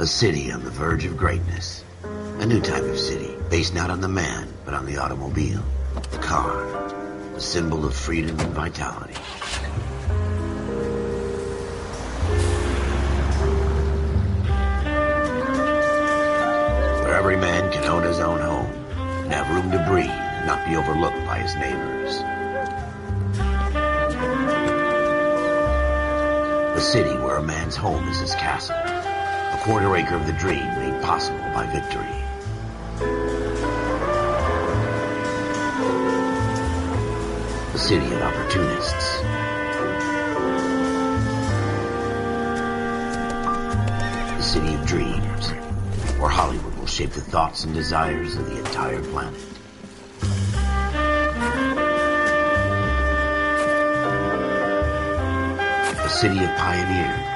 A city on the verge of greatness. A new type of city, based not on the man, but on the automobile. The car. A symbol of freedom and vitality. Where every man can own his own home, and have room to breathe, and not be overlooked by his neighbors. A city where a man's home is his castle. A quarter acre of the dream made possible by victory. A city of opportunists. A city of dreams, where Hollywood will shape the thoughts and desires of the entire planet. A city of pioneers.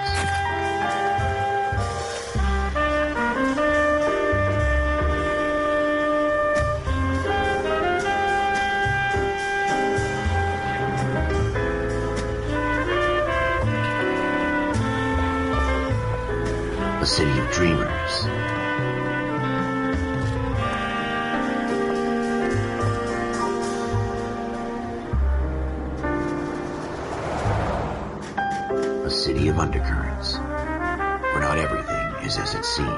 A city of dreamers. A city of undercurrents, where not everything is as it seems.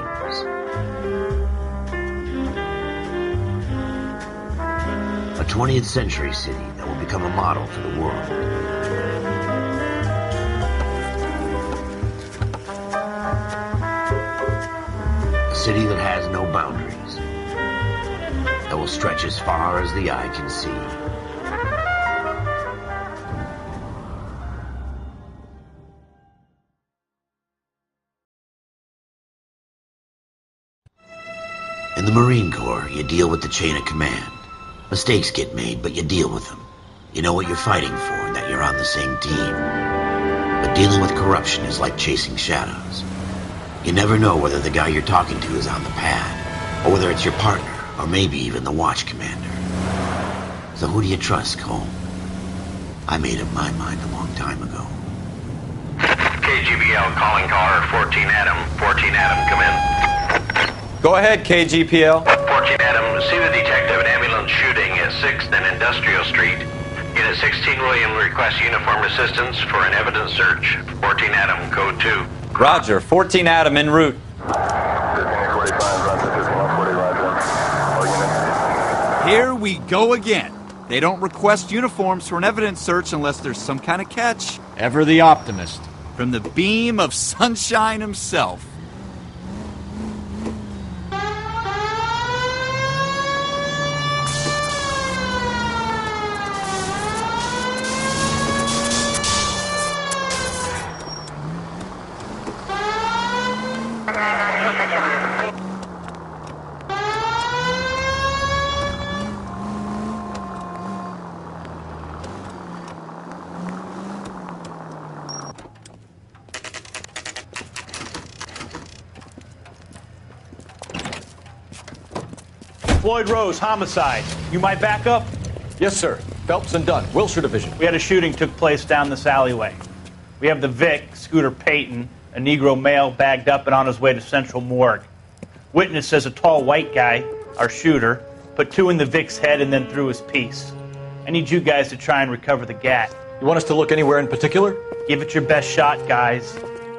A 20th century city that will become a model for the world. A city that has no boundaries, that will stretch as far as the eye can see. In the Marine Corps, you deal with the chain of command. Mistakes get made, but you deal with them. You know what you're fighting for and that you're on the same team. But dealing with corruption is like chasing shadows. You never know whether the guy you're talking to is on the pad, or whether it's your partner, or maybe even the watch commander. So who do you trust, Cole? I made up my mind a long time ago. KGBL calling caller 14 Adam. 14 Adam, come in. Go ahead, KGPL. 14 Adam, see the detective at ambulance shooting at 6th and Industrial Street. Unit 16 William requests uniformed assistance for an evidence search. 14 Adam, code 2. Roger, 14 Adam en route. Here we go again. They don't request uniforms for an evidence search unless there's some kind of catch. Ever the optimist. From the beam of sunshine himself. Floyd Rose, homicide. You might back up? Yes, sir. Phelps and Dunn, Wilshire Division. We had a shooting took place down this alleyway. We have the Vic, Scooter Payton, a Negro male bagged up and on his way to Central Morgue. Witness says a tall white guy, our shooter, put 2 in the Vic's head and then threw his piece. I need you guys to try and recover the gat. You want us to look anywhere in particular? Give it your best shot, guys.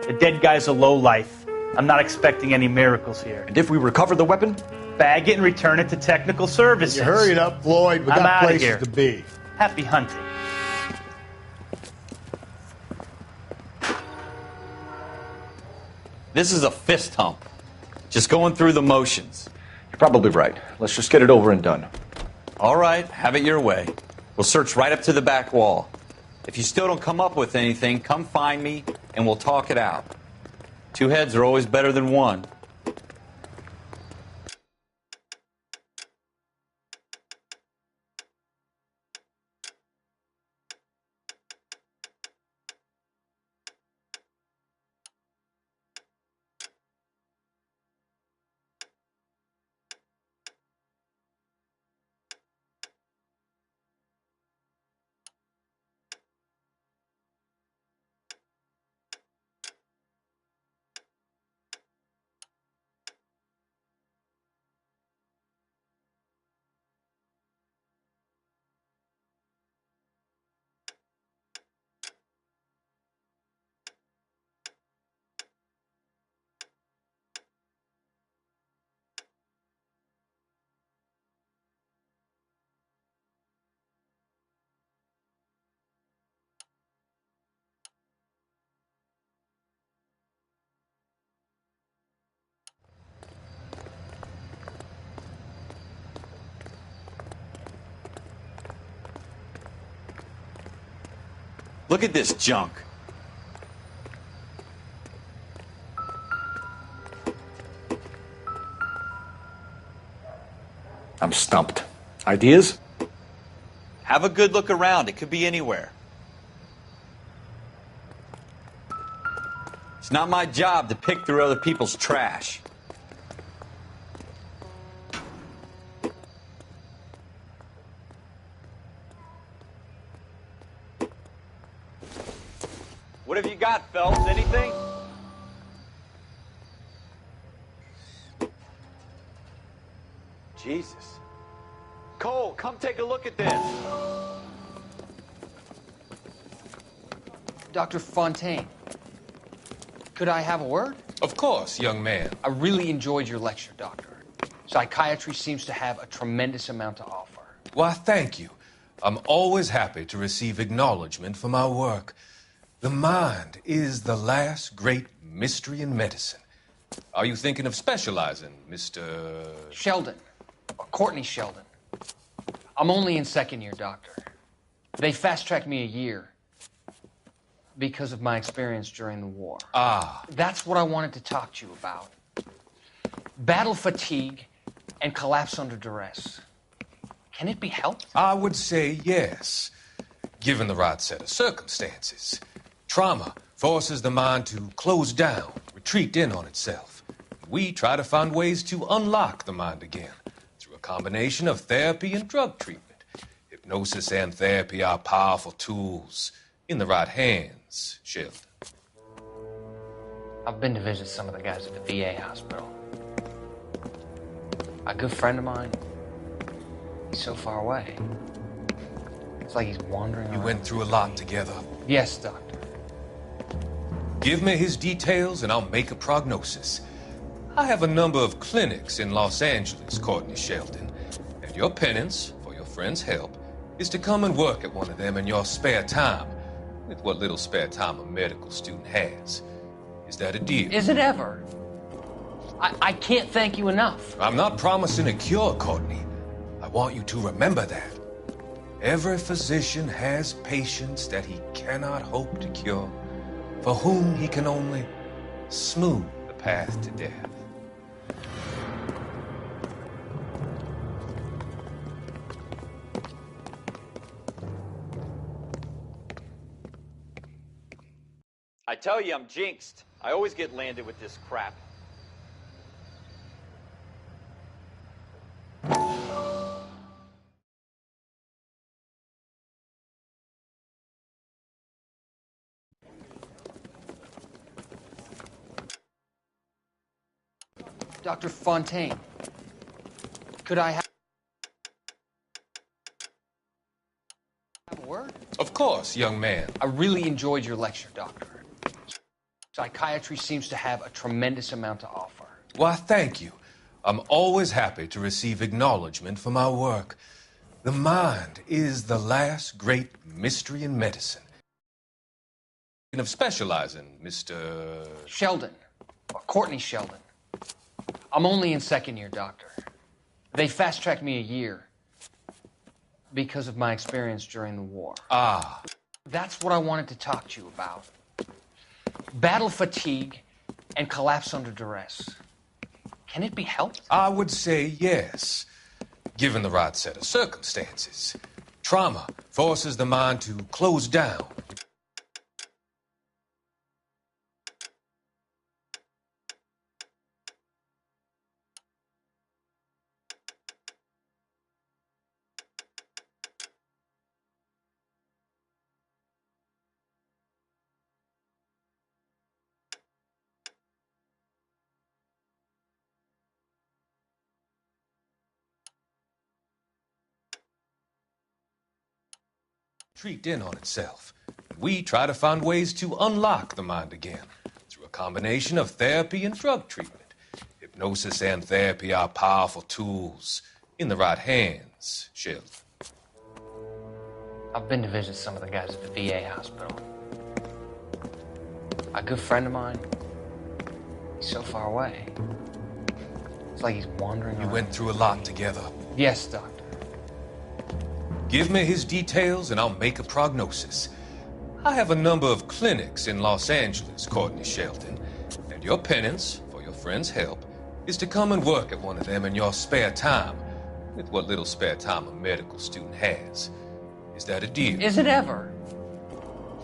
The dead guy's a lowlife. I'm not expecting any miracles here. And if we recover the weapon? Bag it and return it to technical services. You hurry it up, Floyd. We I'm got outta places here. to be. Happy hunting. This is a fist hump. Just going through the motions. You're probably right. Let's just get it over and done. All right, have it your way. We'll search right up to the back wall. If you still don't come up with anything, come find me and we'll talk it out. 2 heads are always better than 1. Look at this junk. I'm stumped. Ideas? Have a good look around. It could be anywhere. It's not my job to pick through other people's trash. What have you got, Phelps? Anything? Jesus. Cole, come take a look at this. Dr. Fontaine, could I have a word? Of course, young man. I really enjoyed your lecture, Doctor. Psychiatry seems to have a tremendous amount to offer. Why, thank you. I'm always happy to receive acknowledgement for my work. The mind is the last great mystery in medicine. Are you thinking of specializing, Mr. Sheldon, or Courtney Sheldon. I'm only in second year, Doctor. They fast-tracked me a year because of my experience during the war. Ah. That's what I wanted to talk to you about. Battle fatigue and collapse under duress. Can it be helped? I would say yes, given the right set of circumstances. Trauma forces the mind to close down, retreat in on itself. We try to find ways to unlock the mind again through a combination of therapy and drug treatment. Hypnosis and therapy are powerful tools in the right hands, Sheldon. I've been to visit some of the guys at the VA hospital. A good friend of mine, he's so far away. It's like he's wandering You around. went through a lot together. Yes, Doctor. Give me his details and I'll make a prognosis. I have a number of clinics in Los Angeles, Courtney Sheldon, and your penance, for your friend's help, is to come and work at one of them in your spare time, with what little spare time a medical student has. Is that a deal? Is it ever? I can't thank you enough. I'm not promising a cure, Courtney. I want you to remember that. Every physician has patients that he cannot hope to cure, for whom he can only smooth the path to death. I tell you, I'm jinxed. I always get landed with this crap. Dr. Fontaine, could I have a word? Of course, young man. I really enjoyed your lecture, Doctor. Psychiatry seems to have a tremendous amount to offer. Why, thank you. I'm always happy to receive acknowledgement for my work. The mind is the last great mystery in medicine. Of specializing, Mr. Sheldon, or Courtney Sheldon. I'm only in second year, Doctor. They fast-tracked me a year because of my experience during the war. Ah. That's what I wanted to talk to you about. Battle fatigue and collapse under duress. Can it be helped? I would say yes, given the right set of circumstances. Trauma forces the mind to close down. Retreat in on itself. We try to find ways to unlock the mind again through a combination of therapy and drug treatment. Hypnosis and therapy are powerful tools in the right hands, Sheldon. I've been to visit some of the guys at the VA hospital. A good friend of mine, he's so far away. It's like he's wandering You around. went through a lot together. Yes, Doctor. Give me his details and I'll make a prognosis. I have a number of clinics in Los Angeles, Courtney Shelton, and your penance for your friend's help is to come and work at one of them in your spare time, with what little spare time a medical student has. Is that a deal? Is it ever?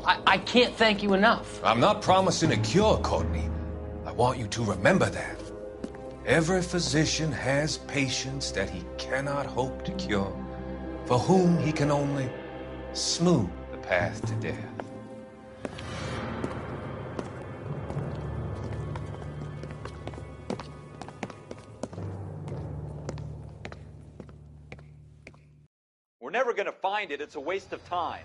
I can't thank you enough. I'm not promising a cure, Courtney. I want you to remember that. Every physician has patients that he cannot hope to cure, for whom he can only smooth the path to death. We're never going to find it. It's a waste of time.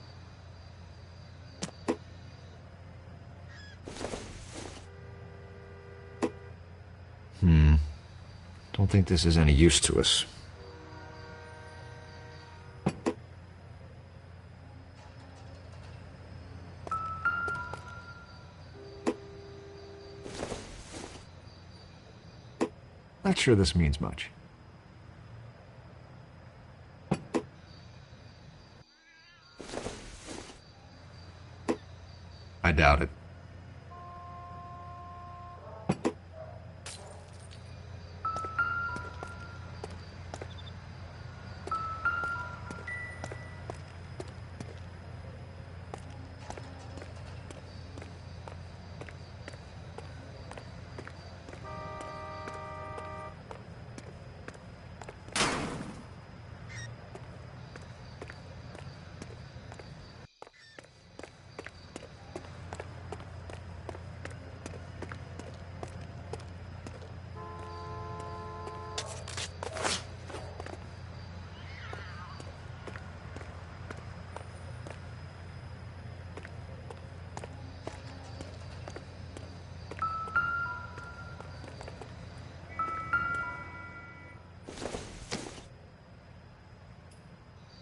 Don't think this is any use to us. Not sure this means much. I doubt it.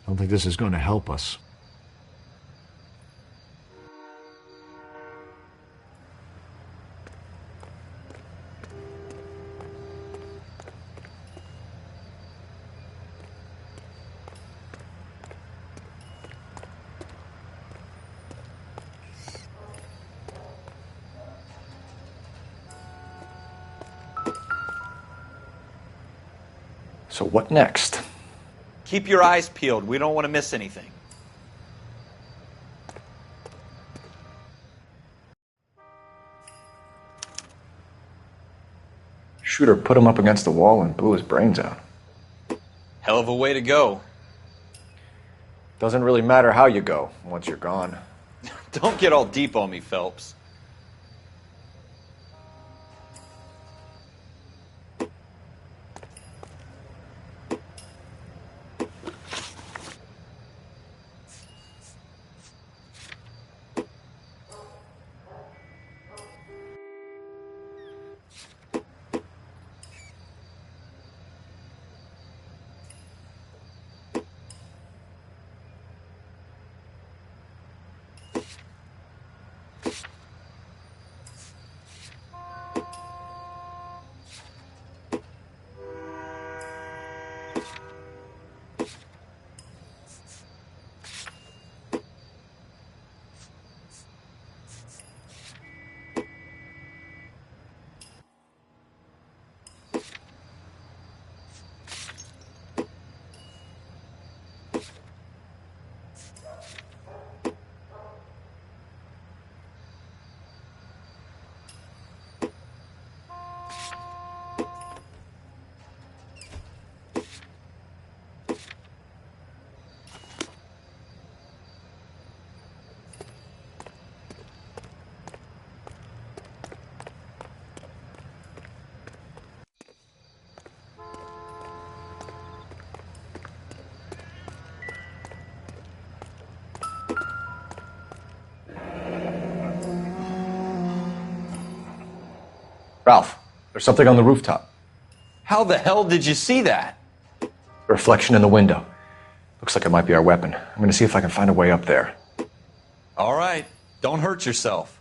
I don't think this is going to help us. So what next? Keep your eyes peeled. We don't want to miss anything. Shooter put him up against the wall and blew his brains out. Hell of a way to go. Doesn't really matter how you go once you're gone. Don't get all deep on me, Phelps. Ralph, there's something on the rooftop. How the hell did you see that? A reflection in the window. Looks like it might be our weapon. I'm going to see if I can find a way up there. All right. Don't hurt yourself.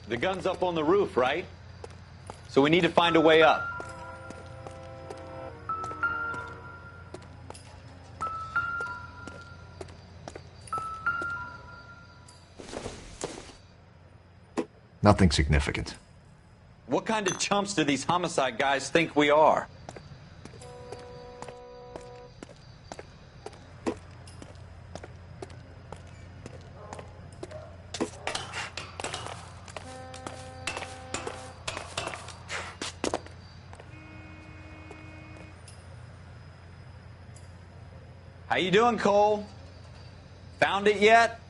The gun's up on the roof, right? So we need to find a way up. Nothing significant. What kind of chumps do these homicide guys think we are? How you doing, Cole? Found it yet?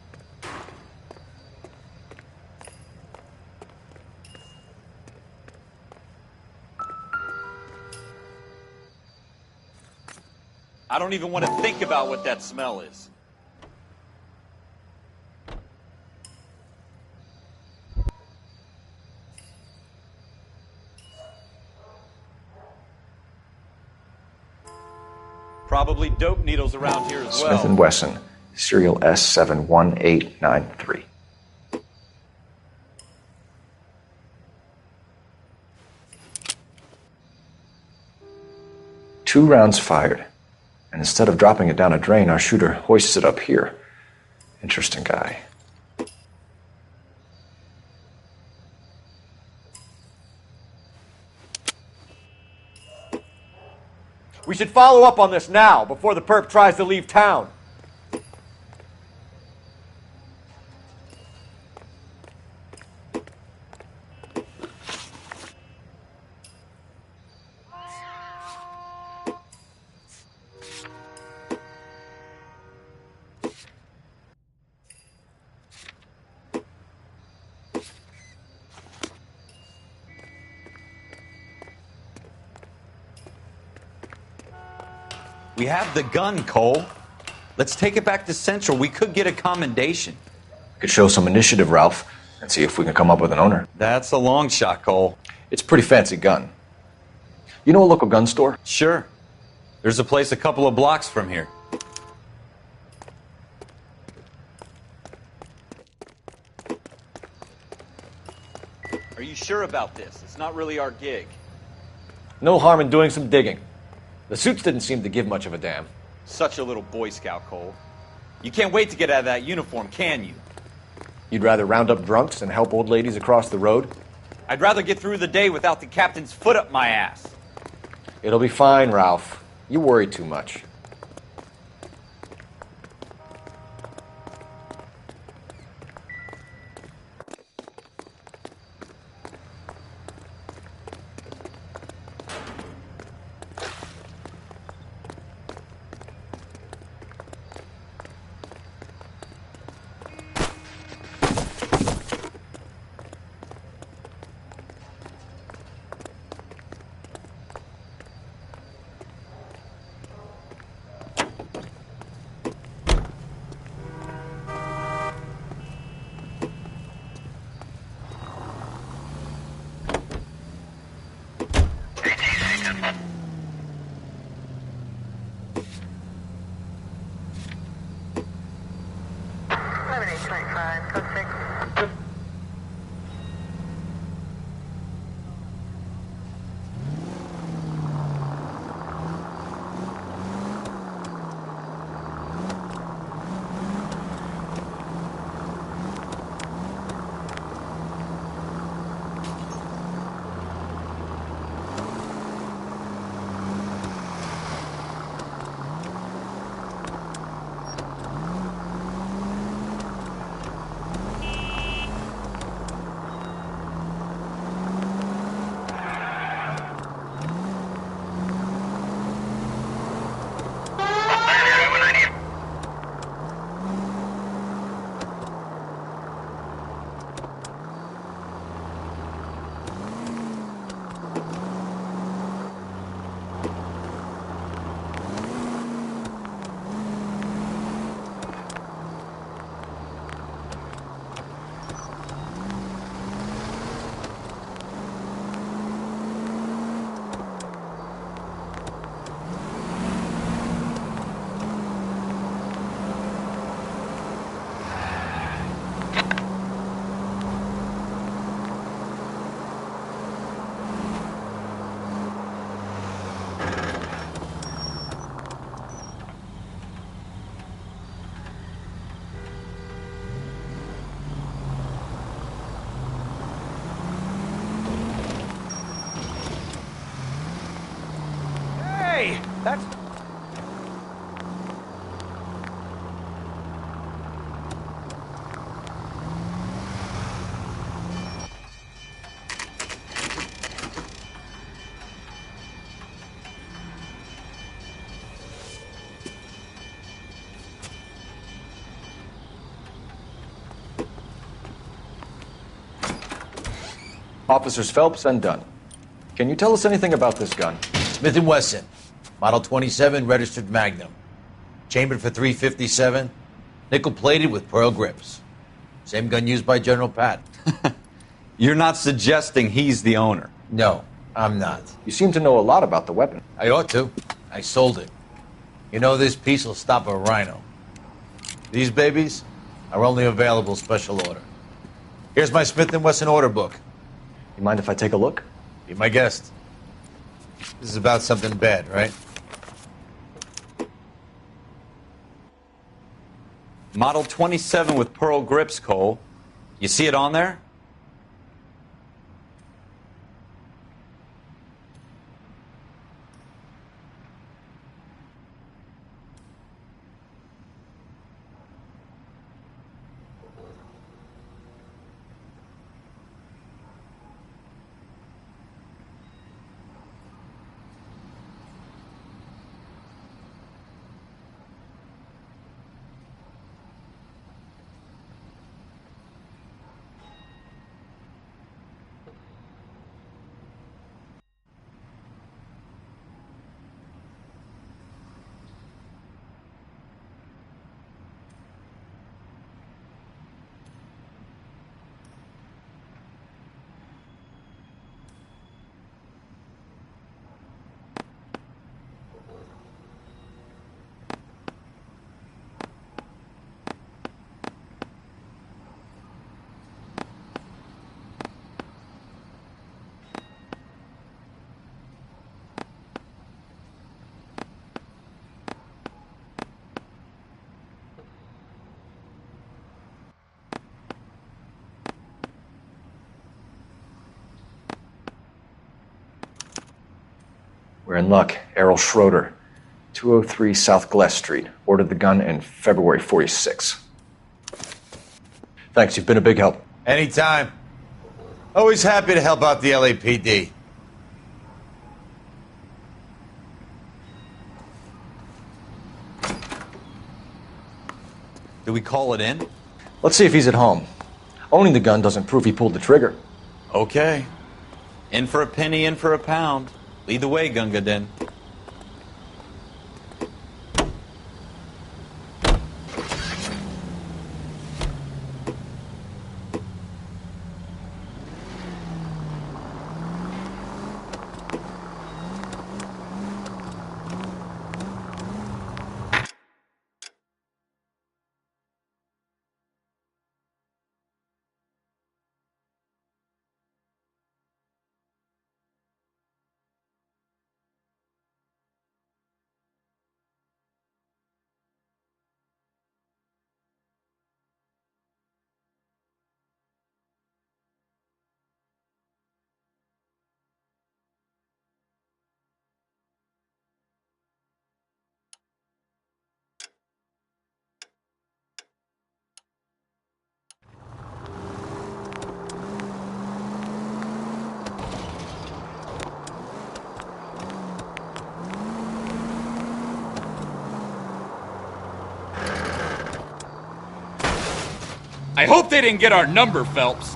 I don't even want to think about what that smell is. Probably dope needles around here as well. Smith & Wesson, serial S71893. 2 rounds fired. And instead of dropping it down a drain, our shooter hoists it up here. Interesting guy. We should follow up on this now, before the perp tries to leave town. We have the gun, Cole. Let's take it back to Central. We could get a commendation. Could show some initiative, Ralph, and see if we can come up with an owner. That's a long shot, Cole. It's a pretty fancy gun. You know a local gun store? Sure. There's a place a couple of blocks from here. Are you sure about this? It's not really our gig. No harm in doing some digging. The suits didn't seem to give much of a damn. Such a little Boy Scout, Cole. You can't wait to get out of that uniform, can you? You'd rather round up drunks and help old ladies across the road? I'd rather get through the day without the captain's foot up my ass. It'll be fine, Ralph. You worry too much. That's... Officers Phelps and Dunn. Can you tell us anything about this gun? Smith & Wesson, Model 27, registered Magnum. Chambered for .357, nickel-plated with pearl grips. Same gun used by General Patton. You're not suggesting he's the owner? No, I'm not. You seem to know a lot about the weapon. I ought to. I sold it. You know, this piece will stop a rhino. These babies are only available special order. Here's my Smith & Wesson order book. You mind if I take a look? Be my guest. This is about something bad, right? Model 27 with pearl grips, Cole. You see it on there? We're in luck. Errol Schroeder, 203 South Glass Street. Ordered the gun in February '46. Thanks, you've been a big help. Anytime. Always happy to help out the LAPD. Do we call it in? Let's see if he's at home. Owning the gun doesn't prove he pulled the trigger. Okay. In for a penny, in for a pound. Lead the way, Gunga Din. I hope they didn't get our number, Phelps.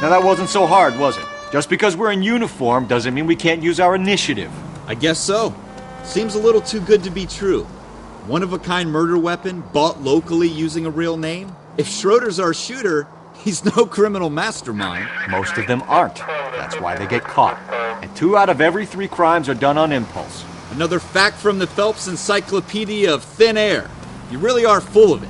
Now that wasn't so hard, was it? Just because we're in uniform doesn't mean we can't use our initiative. I guess so. Seems a little too good to be true. One-of-a-kind murder weapon bought locally using a real name? If Schroeder's our shooter, he's no criminal mastermind. Most of them aren't. That's why they get caught. And 2 out of every 3 crimes are done on impulse. Another fact from the Phelps Encyclopedia of Thin Air. You really are full of it.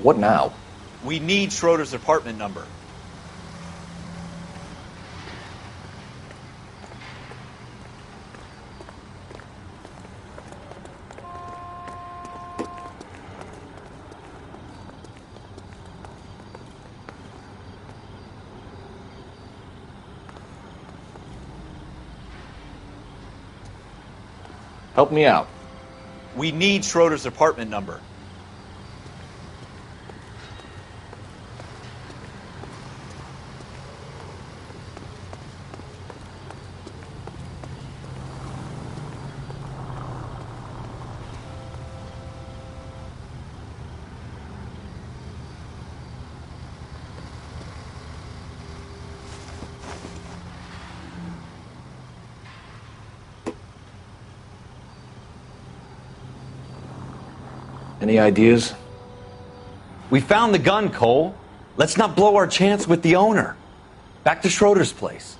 What now? We need Schroeder's apartment number. Help me out. We need Schroeder's apartment number. Any ideas? We found the gun, Cole. Let's not blow our chance with the owner. Back to Schroeder's place.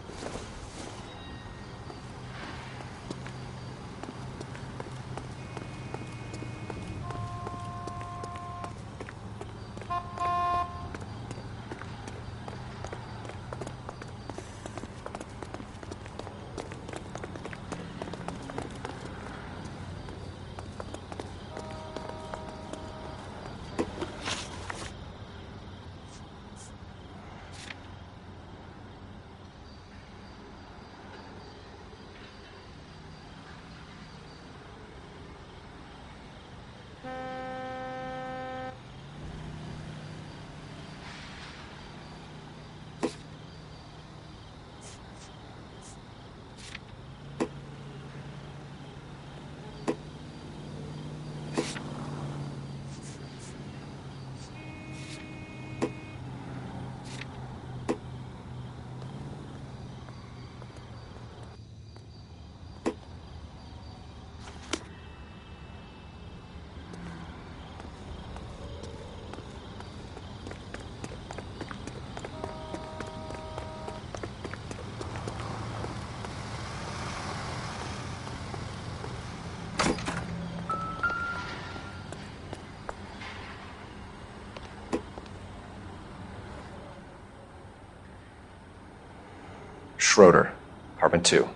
Schroeder, apartment 2.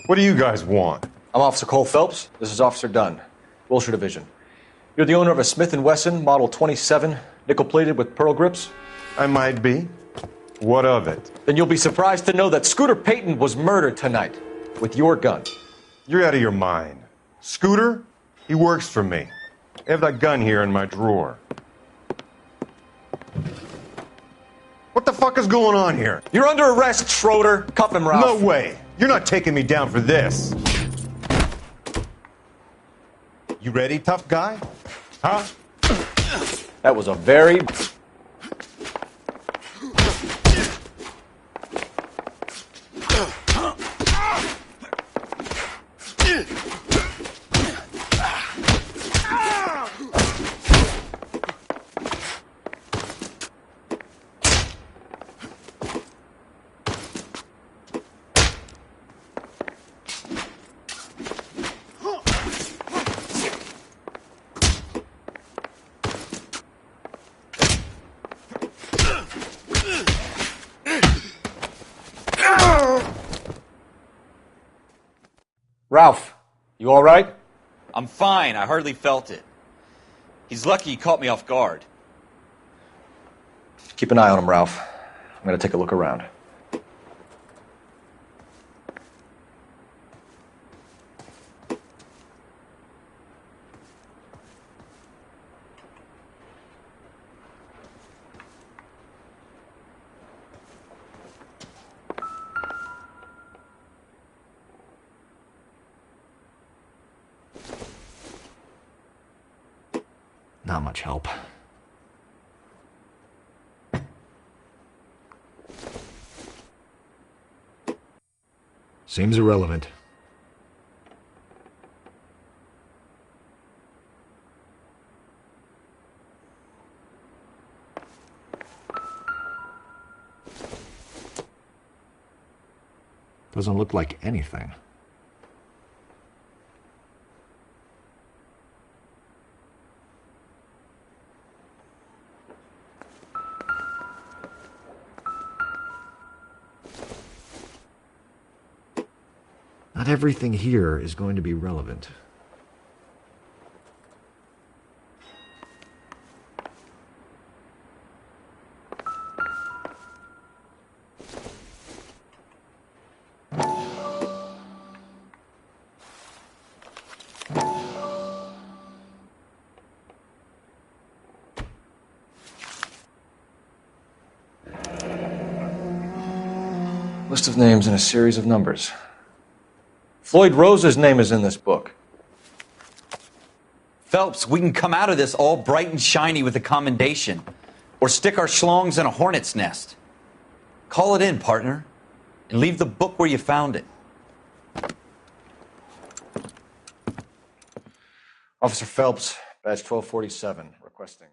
What do you guys want? I'm Officer Cole Phelps. This is Officer Dunn, Wilshire Division. You're the owner of a Smith & Wesson Model 27, nickel-plated with pearl grips? I might be. What of it? Then you'll be surprised to know that Scooter Payton was murdered tonight with your gun. You're out of your mind. Scooter? He works for me. I have that gun here in my drawer. What the fuck is going on here? You're under arrest, Schroeder. Cuff him, Ralph. No way. You're not taking me down for this. You ready, tough guy? Huh? That was a very... Ralph, you all right? I'm fine. I hardly felt it. He's lucky he caught me off guard. Keep an eye on him, Ralph. I'm going to take a look around. Not much help. Seems irrelevant. Doesn't look like anything. Not everything here is going to be relevant. List of names and a series of numbers. Floyd Rose's name is in this book. Phelps, we can come out of this all bright and shiny with a commendation. Or stick our schlongs in a hornet's nest. Call it in, partner. And leave the book where you found it. Officer Phelps, badge 1247, requesting.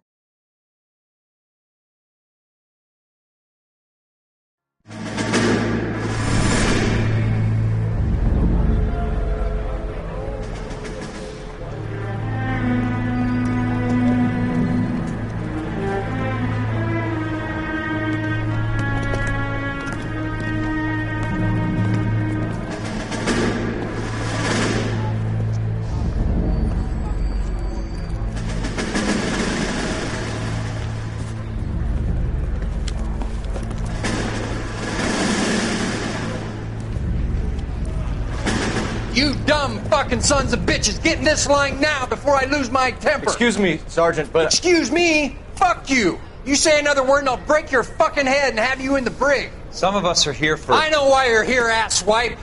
You dumb fucking sons of bitches, get in this line now before I lose my temper. Excuse me, Sergeant, but... Excuse me? Fuck you. You say another word and I'll break your fucking head and have you in the brig. Some of us are here for... I know why you're here, asswipe.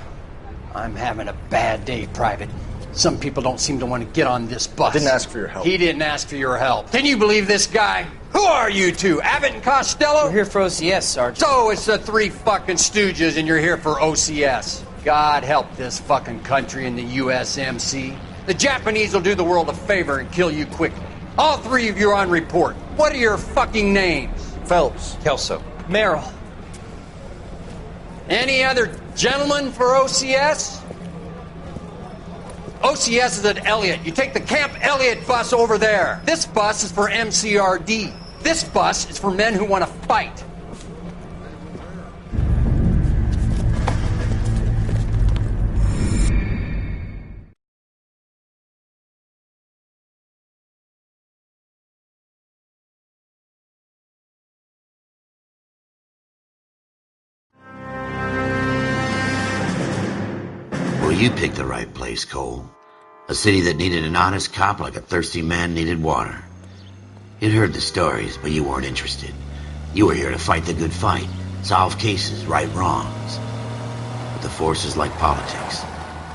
I'm having a bad day, Private. Some people don't seem to want to get on this bus. I didn't ask for your help. He didn't ask for your help. Can you believe this guy? Who are you two? Abbott and Costello? We're here for OCS, Sergeant. So it's the three fucking stooges and you're here for OCS. God help this fucking country and the USMC. The Japanese will do the world a favor and kill you quickly. All three of you are on report. What are your fucking names? Phelps. Kelso. Merrill. Any other gentlemen for OCS? OCS is at Elliott. You take the Camp Elliott bus over there. This bus is for MCRD. This bus is for men who want to fight. Well, you picked the right place, Cole. A city that needed an honest cop like a thirsty man needed water. You'd heard the stories, but you weren't interested. You were here to fight the good fight, solve cases, right wrongs. But the force is like politics.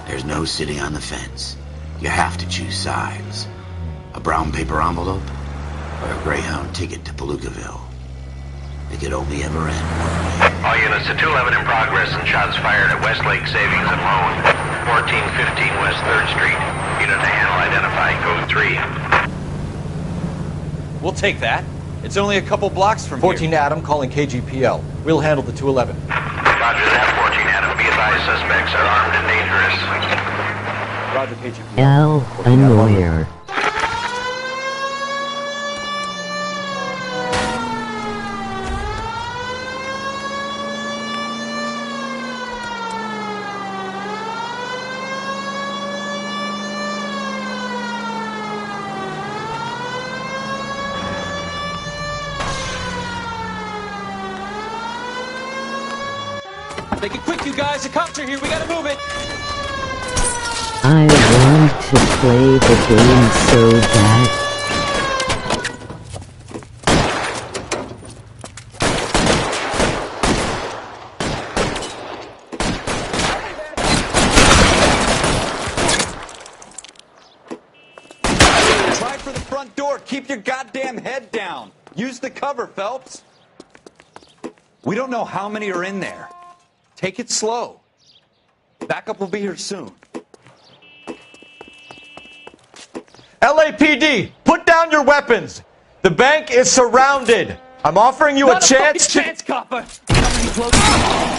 There's no sitting on the fence. You have to choose sides. A brown paper envelope or a Greyhound ticket to Palookaville. It could only ever end one way. All units to 211 in progress and shots fired at Westlake Savings and Loan, 1415 West 3rd Street. Unit to handle identify code 3. We'll take that. It's only a couple blocks from 14 here. Adam calling KGPL. We'll handle the 211. Roger that, 14 Adam. Be advised, suspects are armed and dangerous. Roger KGPL. L. 14 and Adam. Noire. Make it quick, you guys. The cops are here. We gotta move it. I want to play the game so bad. Try for the front. front door. Keep your goddamn head down. Use the cover, Phelps. We don't know how many are in there. Take it slow. Backup will be here soon. LAPD, put down your weapons. The bank is surrounded. I'm offering you a chance to copper.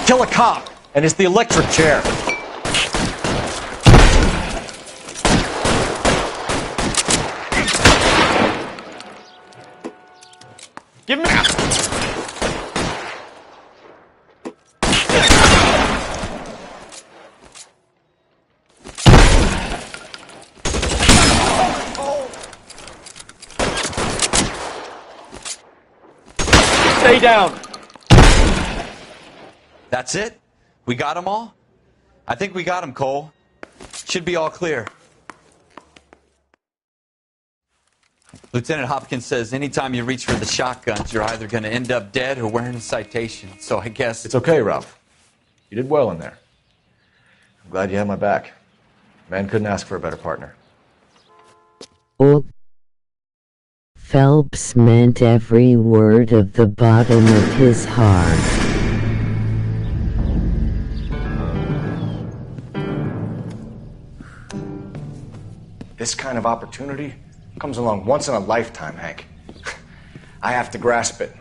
kill a cop, and it's the electric chair. Give me. Stay down. That's it? We got them all? I think we got them, Cole. Should be all clear. Lieutenant Hopkins says anytime you reach for the shotguns, you're either going to end up dead or wearing a citation. So I guess... It's okay, Ralph. You did well in there. I'm glad you had my back. Man couldn't ask for a better partner. Oh. Phelps meant every word of the bottom of his heart. This kind of opportunity comes along once in a lifetime, Hank. I have to grasp it.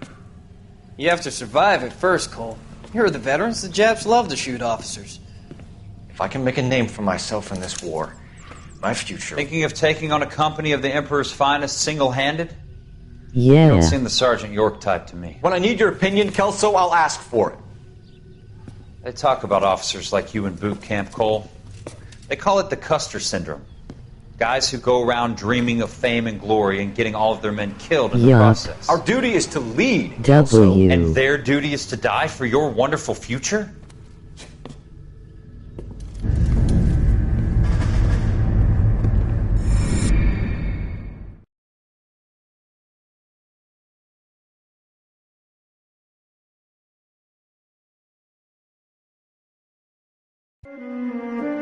You have to survive it first, Cole. Here are the veterans. The Japs love to shoot officers. If I can make a name for myself in this war, my future... Thinking of taking on a company of the Emperor's finest single-handed? Yeah. You don't seem the Sergeant York type to me. When I need your opinion, Kelso, I'll ask for it. They talk about officers like you in boot camp, Cole. They call it the Custer syndrome. Guys who go around dreaming of fame and glory and getting all of their men killed in the process. Our duty is to lead. W. And their duty is to die for your wonderful future?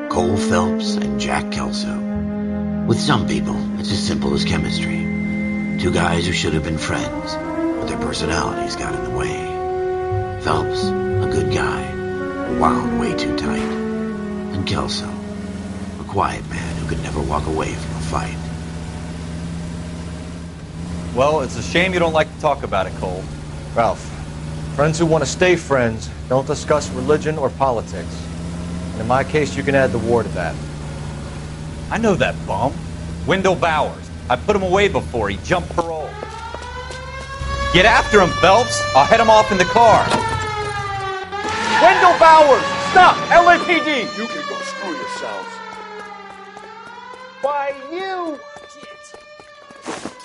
Cole Phelps and Jack Kelso. With some people, it's as simple as chemistry. Two guys who should have been friends, but their personalities got in the way. Phelps, a good guy, wound way too tight. And Kelso, a quiet man who could never walk away from a fight. Well, it's a shame you don't like to talk about it, Cole. Ralph, friends who want to stay friends don't discuss religion or politics. And in my case, you can add the war to that. I know that bum. Wendell Bowers. I put him away before. He jumped parole. Get after him, Phelps. I'll head him off in the car. Wendell Bowers! Stop! LAPD! You can go screw yourselves. Why, you...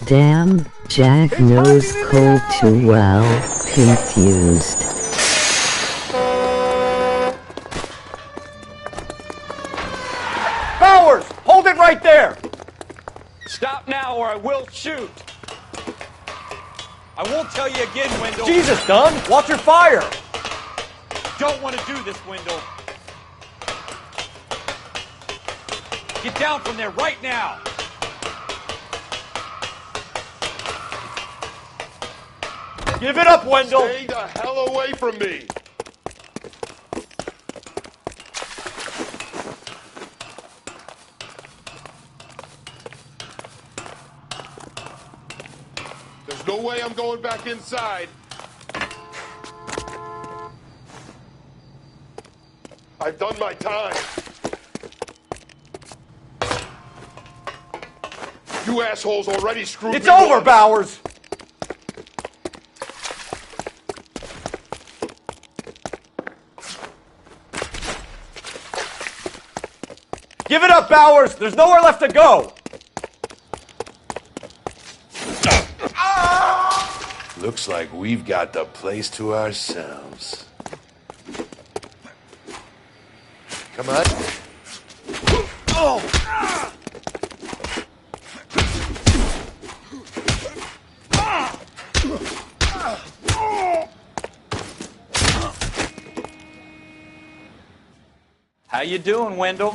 Damn, Jack knows Cole too well. Confused. Bowers! Hold it right there! Stop now or I will shoot. I won't tell you again, Wendell. Jesus, Dunn! Watch your fire! Don't want to do this, Wendell. Get down from there right now. Give it up, Wendell! Stay the hell away from me! There's no way I'm going back inside. I've done my time. You assholes already screwed me. It's over, Bowers! Give it up, Bowers! There's nowhere left to go! Looks like we've got the place to ourselves. Come on. Oh! How you doing, Wendell?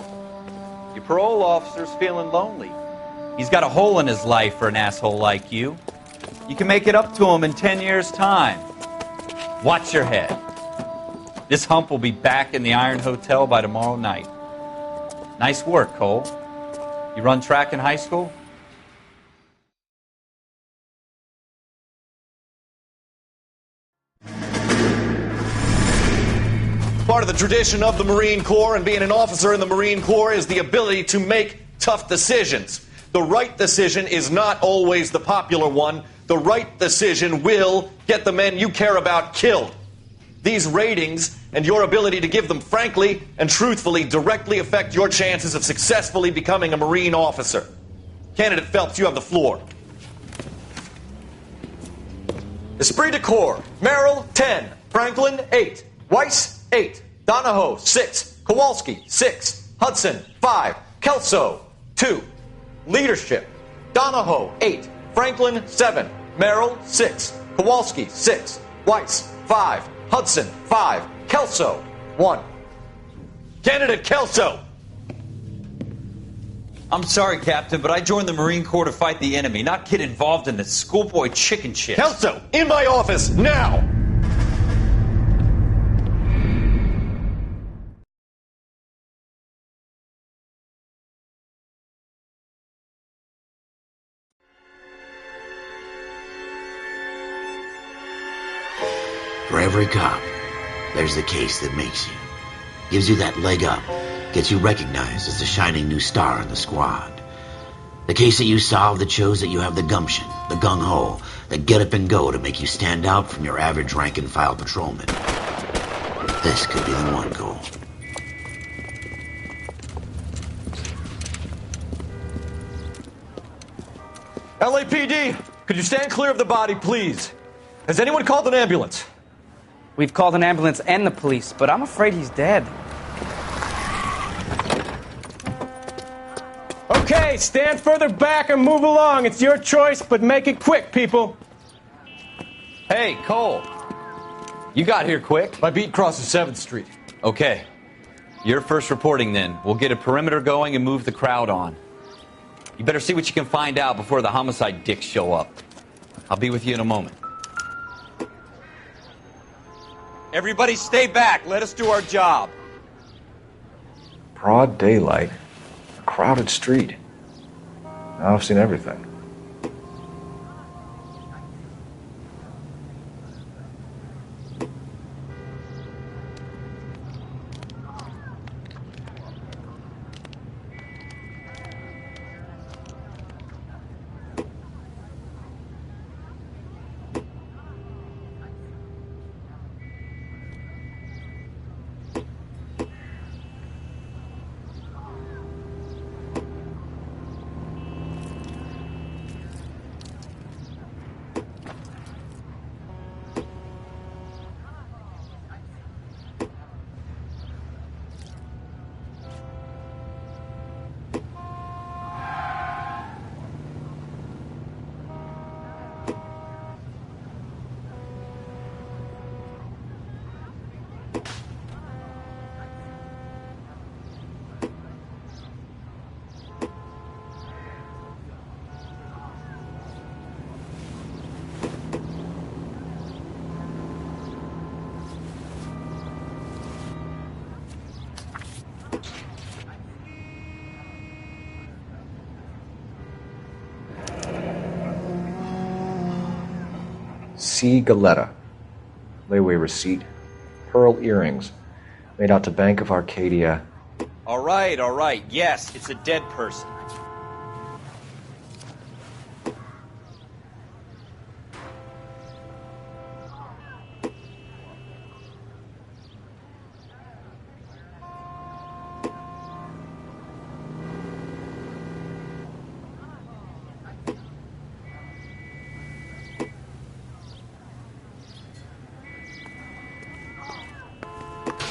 Your parole officer's feeling lonely. He's got a hole in his life for an asshole like you. You can make it up to him in 10 years' time. Watch your head. This hump will be back in the Iron Hotel by tomorrow night. Nice work, Cole. You run track in high school? Part of the tradition of the Marine Corps and being an officer in the Marine Corps is the ability to make tough decisions. The right decision is not always the popular one. The right decision will get the men you care about killed. These ratings and your ability to give them frankly and truthfully directly affect your chances of successfully becoming a Marine officer. Candidate Phelps, you have the floor. Esprit de Corps, Merrill, 10. Franklin, 8. Weiss, 8. Donahoe, 6. Kowalski, 6. Hudson, 5. Kelso, 2. Leadership, Donahoe, 8. Franklin, 7. Merrill, 6. Kowalski, 6. Weiss, 5. Hudson, 5. Kelso, 1. Candidate Kelso! I'm sorry, Captain, but I joined the Marine Corps to fight the enemy, not get involved in this schoolboy chicken shit. Kelso, in my office, now! For every cop, there's the case that makes you. Gives you that leg up. Gets you recognized as the shining new star in the squad. The case that you solve that shows that you have the gumption, the gung-ho, the get up and go to make you stand out from your average rank-and-file patrolman. This could be the one, Cole. LAPD, could you stand clear of the body, please? Has anyone called an ambulance? We've called an ambulance and the police, but I'm afraid he's dead. Okay, stand further back and move along. It's your choice, but make it quick, people. Hey, Cole. You got here quick. My beat crosses 7th Street. Okay. You're first reporting then. We'll get a perimeter going and move the crowd on. You better see what you can find out before the homicide dicks show up. I'll be with you in a moment. Everybody stay back. Let us do our job. Broad daylight. A crowded street. Now I've seen everything. C. Galetta. Layaway receipt. Pearl earrings. Made out to Bank of Arcadia. All right. Yes, it's a dead person.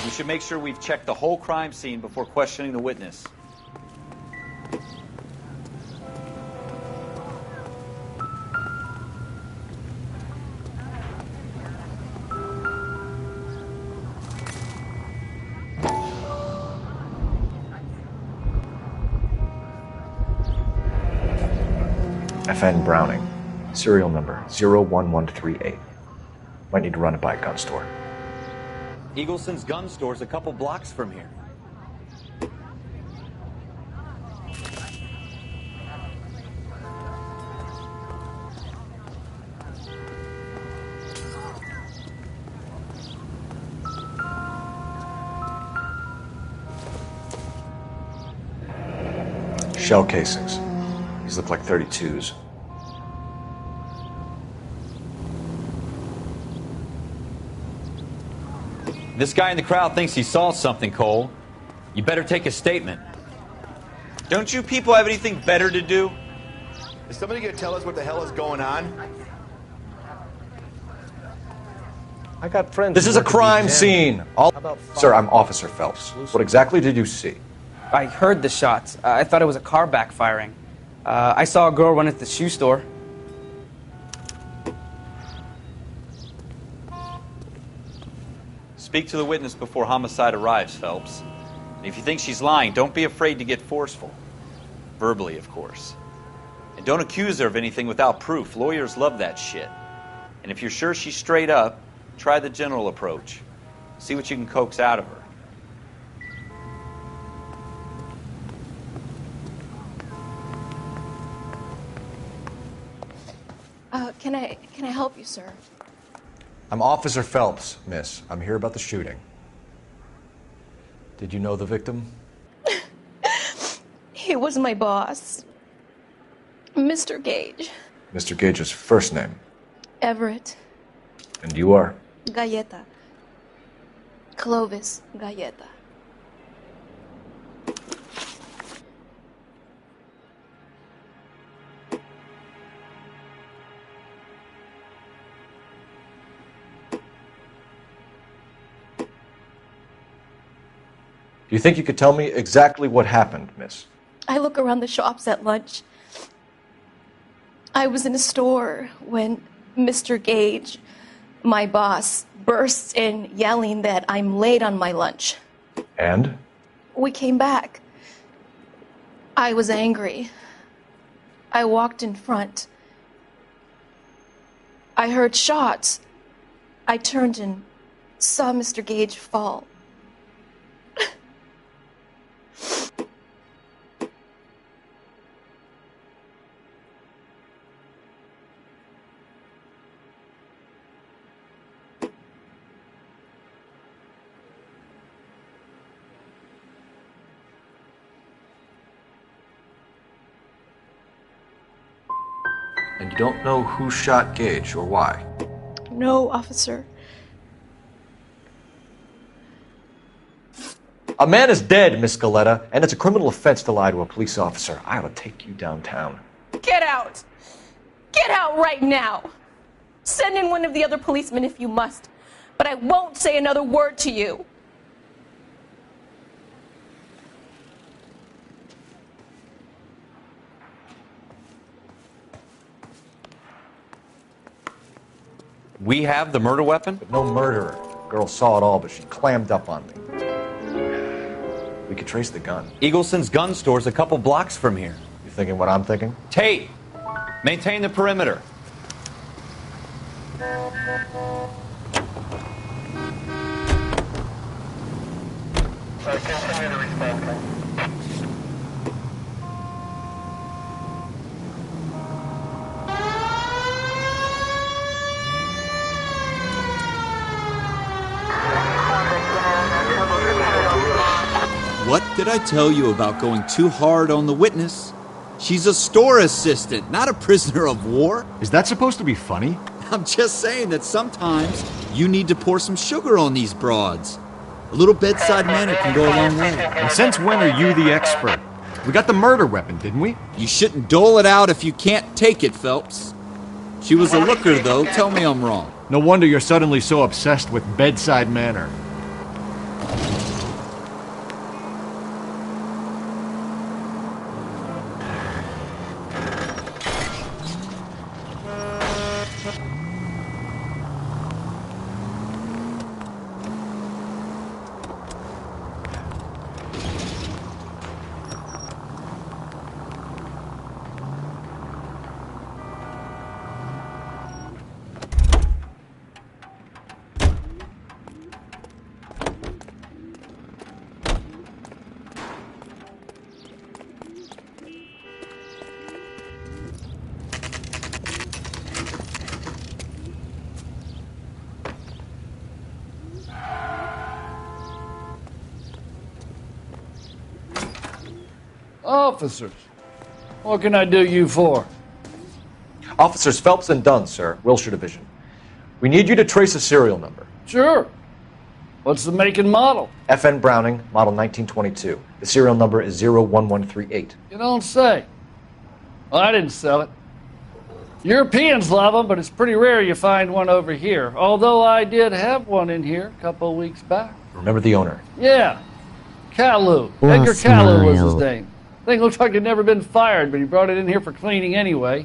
We should make sure we've checked the whole crime scene before questioning the witness. FN Browning. Serial number 01138. Might need to run it by a gun store. Eagleson's gun store's a couple blocks from here. Shell casings. These look like 32s. This guy in the crowd thinks he saw something, Cole. You better take a statement. Don't you people have anything better to do? Is somebody gonna tell us what the hell is going on? I got friends. This is a crime scene. Sir, I'm Officer Phelps. What exactly did you see? I heard the shots. I thought it was a car backfiring. I saw a girl run into the shoe store. Speak to the witness before homicide arrives, Phelps. And if you think she's lying, don't be afraid to get forceful. Verbally, of course. And don't accuse her of anything without proof. Lawyers love that shit. And if you're sure she's straight up, try the general approach. See what you can coax out of her. Can I help you, sir? I'm Officer Phelps, miss. I'm here about the shooting. Did you know the victim? He was my boss, Mr. Gage. Mr. Gage's first name. Everett. And you are? Galleta. Clovis Galleta. Do you think you could tell me exactly what happened, miss? I look around the shops at lunch. I was in a store when Mr. Gage, my boss, bursts in yelling that I'm late on my lunch. And? We came back. I was angry. I walked in front. I heard shots. I turned and saw Mr. Gage fall. And you don't know who shot Gage or why? No, officer. A man is dead, Miss Galleta, and it's a criminal offense to lie to a police officer. I ought to take you downtown. Get out! Get out right now! Send in one of the other policemen if you must, but I won't say another word to you. We have the murder weapon? But no murderer. The girl saw it all, but she clammed up on me. We could trace the gun. Eagleson's gun store's a couple blocks from here. You thinking what I'm thinking? Tate, maintain the perimeter. Continue to respond. What did I tell you about going too hard on the witness? She's a store assistant, not a prisoner of war. Is that supposed to be funny? I'm just saying that sometimes you need to pour some sugar on these broads. A little bedside manner can go a long way. And since when are you the expert? We got the murder weapon, didn't we? You shouldn't dole it out if you can't take it, Phelps. She was a looker, though. Tell me I'm wrong. No wonder you're suddenly so obsessed with bedside manner. officers. What can I do you for? Officers Phelps and Dunn, sir, Wilshire Division. We need you to trace a serial number. Sure. What's the make and model? FN Browning, model 1922. The serial number is 01138. You don't say. Well, I didn't sell it. Europeans love them, but it's pretty rare you find one over here. Although I did have one in here a couple of weeks back. Remember the owner? Yeah. Kalu. Well, Edgar Kalu was his smile. name. Thing looks like he'd never been fired, but he brought it in here for cleaning anyway.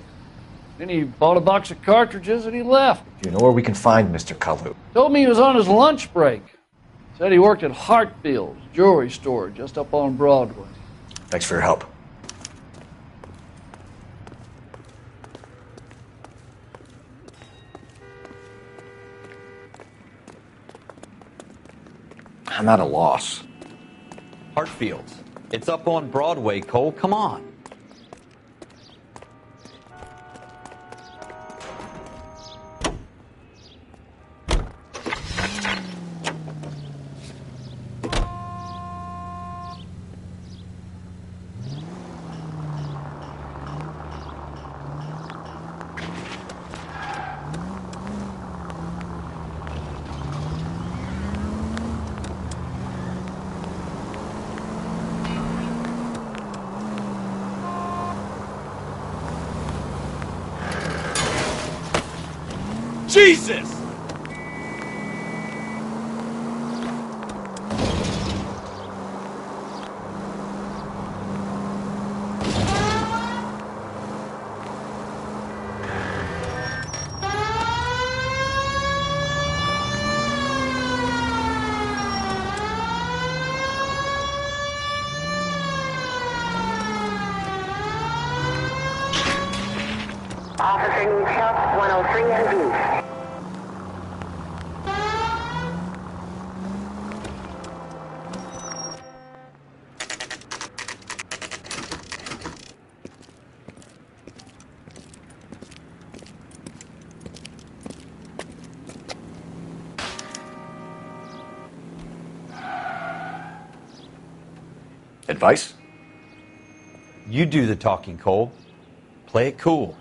Then he bought a box of cartridges and he left. Do you know where we can find Mr. Kalu? Told me he was on his lunch break. Said he worked at Hartfield's jewelry store just up on Broadway. Thanks for your help. I'm at a loss. Hartfield's. It's up on Broadway, Cole. Come on. Jesus! Officer needs help, 103 and B. Advice? You do the talking, Cole. Play it cool.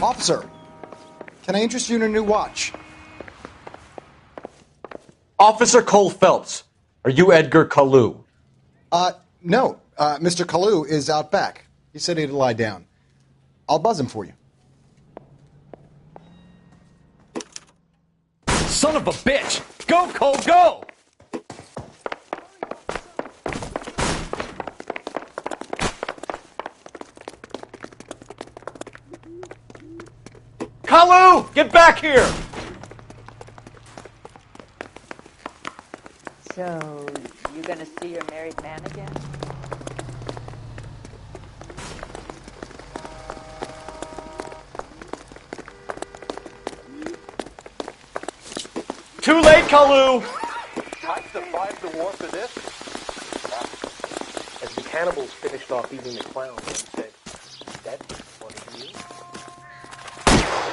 Officer, can I interest you in a new watch? Officer Cole Phelps, are you Edgar Kalu? No. Mr. Kalu is out back. He said he'd lie down. I'll buzz him for you. Son of a bitch! Go, Cole, go! Kalu! Get back here! So, you gonna see your married man again? Too late, Kalu! Time to fight the war for this. As the cannibals finished off eating the clown, one said, "That's one of you."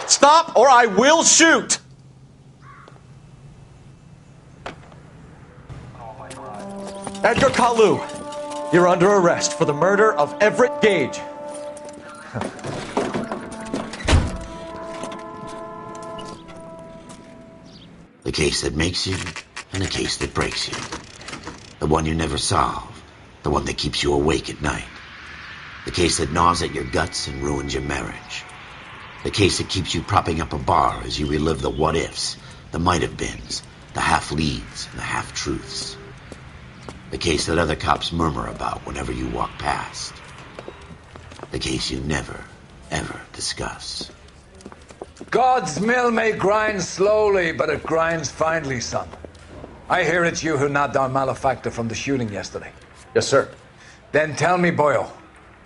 Stop or I will shoot! Edgar Kalu, you're under arrest for the murder of Everett Gage. The case that makes you and the case that breaks you. The one you never solve. The one that keeps you awake at night. The case that gnaws at your guts and ruins your marriage. The case that keeps you propping up a bar as you relive the what-ifs, the might-have-beens, the half-leads, and the half-truths. The case that other cops murmur about whenever you walk past. The case you never, ever discuss. God's mill may grind slowly, but it grinds finely, son. I hear it's you who nabbed our malefactor from the shooting yesterday. Yes, sir. Then tell me, Boyle,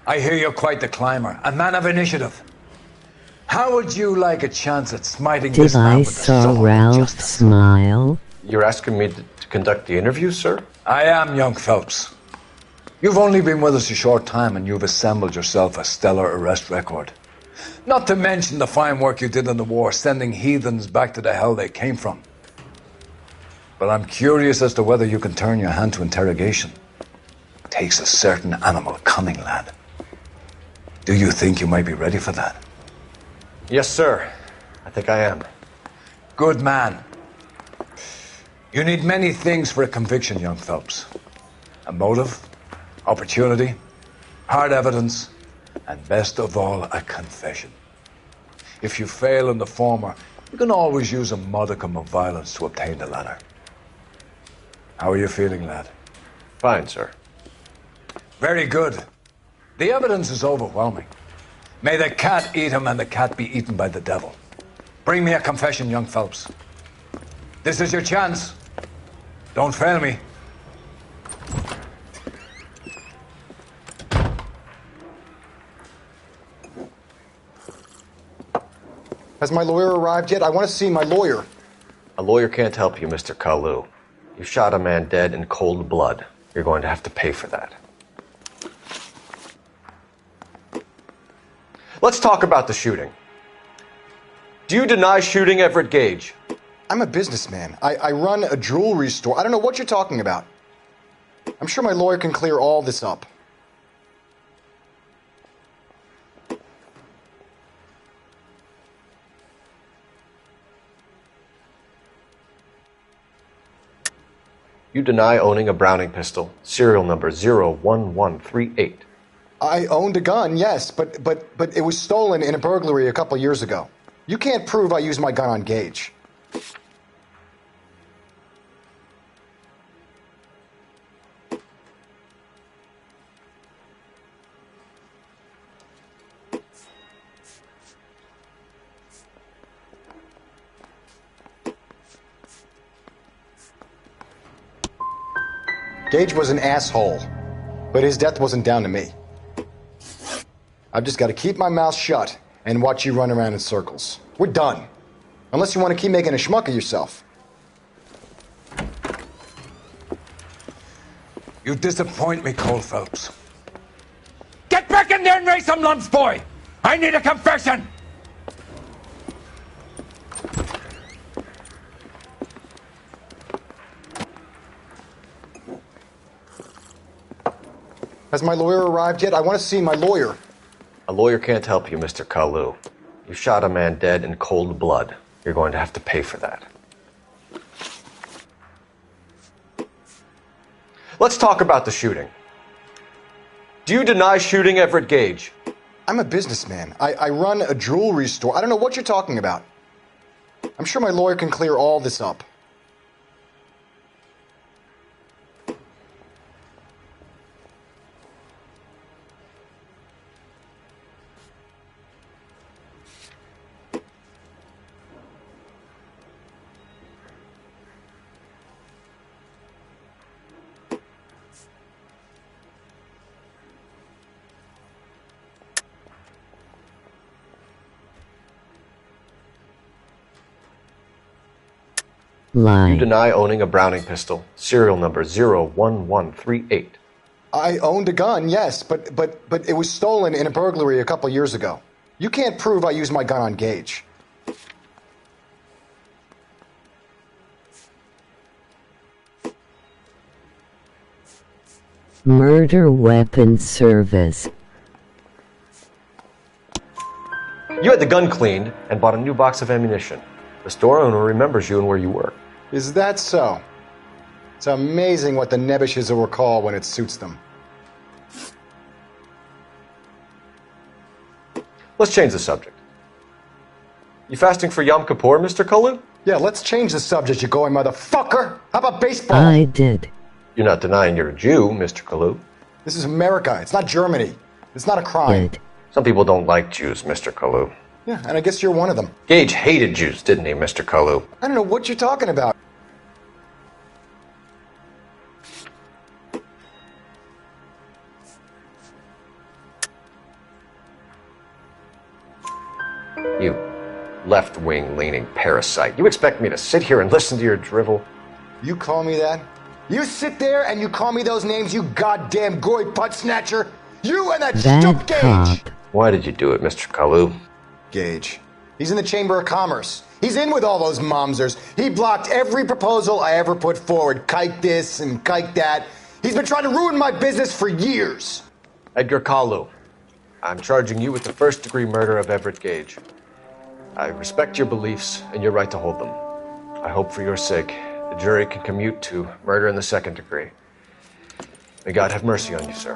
I hear you're quite the climber, a man of initiative. How would you like a chance at smiting Did this man I with the saw sword of Ralph justice? smile? You're asking me to conduct the interview, sir? I am, young Phelps. You've only been with us a short time and you've assembled yourself a stellar arrest record. Not to mention the fine work you did in the war, sending heathens back to the hell they came from. But I'm curious as to whether you can turn your hand to interrogation. takes a certain animal cunning, lad. Do you think you might be ready for that? Yes, sir. I think I am. Good man. You need many things for a conviction, young Phelps. A motive, opportunity, hard evidence, and best of all, a confession. If you fail in the former, you can always use a modicum of violence to obtain the latter. How are you feeling, lad? Fine, sir. Very good. The evidence is overwhelming. May the cat eat him and the cat be eaten by the devil. Bring me a confession, young Phelps. This is your chance. Don't fail me. Has my lawyer arrived yet? I want to see my lawyer. A lawyer can't help you, Mr. Kalu. You shot a man dead in cold blood. You're going to have to pay for that. Let's talk about the shooting. Do you deny shooting Everett Gage? I'm a businessman. I run a jewelry store. I don't know what you're talking about. I'm sure my lawyer can clear all this up. You deny owning a Browning pistol, serial number 01138. I owned a gun, yes, but it was stolen in a burglary a couple years ago. You can't prove I used my gun on Gage. Gage was an asshole, but his death wasn't down to me. I've just got to keep my mouth shut and watch you run around in circles. We're done. Unless you want to keep making a schmuck of yourself. You disappoint me, Cole Phelps. Get back in there and raise some lumps, boy! I need a confession! Has my lawyer arrived yet? I want to see my lawyer. A lawyer can't help you, Mr. Kalu. You shot a man dead in cold blood. You're going to have to pay for that. Let's talk about the shooting. Do you deny shooting Everett Gage? I'm a businessman. I run a jewelry store. I don't know what you're talking about. I'm sure my lawyer can clear all this up. Lie. You deny owning a Browning pistol, serial number 01138. I owned a gun, yes, but it was stolen in a burglary a couple years ago. You can't prove I used my gun on Gage. Murder weapon service. You had the gun cleaned and bought a new box of ammunition. The store owner remembers you and where you work. Is that so? It's amazing what the Nebbishes will recall when it suits them. Let's change the subject. You fasting for Yom Kippur, Mr. Kalu? Yeah, let's change the subject, you going motherfucker! How about baseball? I did. You're not denying you're a Jew, Mr. Kalu. This is America. It's not Germany. It's not a crime. Did. Some people don't like Jews, Mr. Kalu. Yeah, and I guess you're one of them. Gage hated Jews, didn't he, Mr. Kalu? I don't know what you're talking about. You left-wing leaning parasite. You expect me to sit here and listen to your drivel? You call me that? You sit there and you call me those names, you goddamn goy putt snatcher? You and that stup Gage! Why did you do it, Mr. Kalu? Gage. He's in the Chamber of Commerce. He's in with all those momsers. He blocked every proposal I ever put forward. Kike this and kike that. He's been trying to ruin my business for years. Edgar Kalu, I'm charging you with the first-degree murder of Everett Gage. I respect your beliefs and your right to hold them. I hope for your sake the jury can commute to murder in the second degree. May God have mercy on you, sir.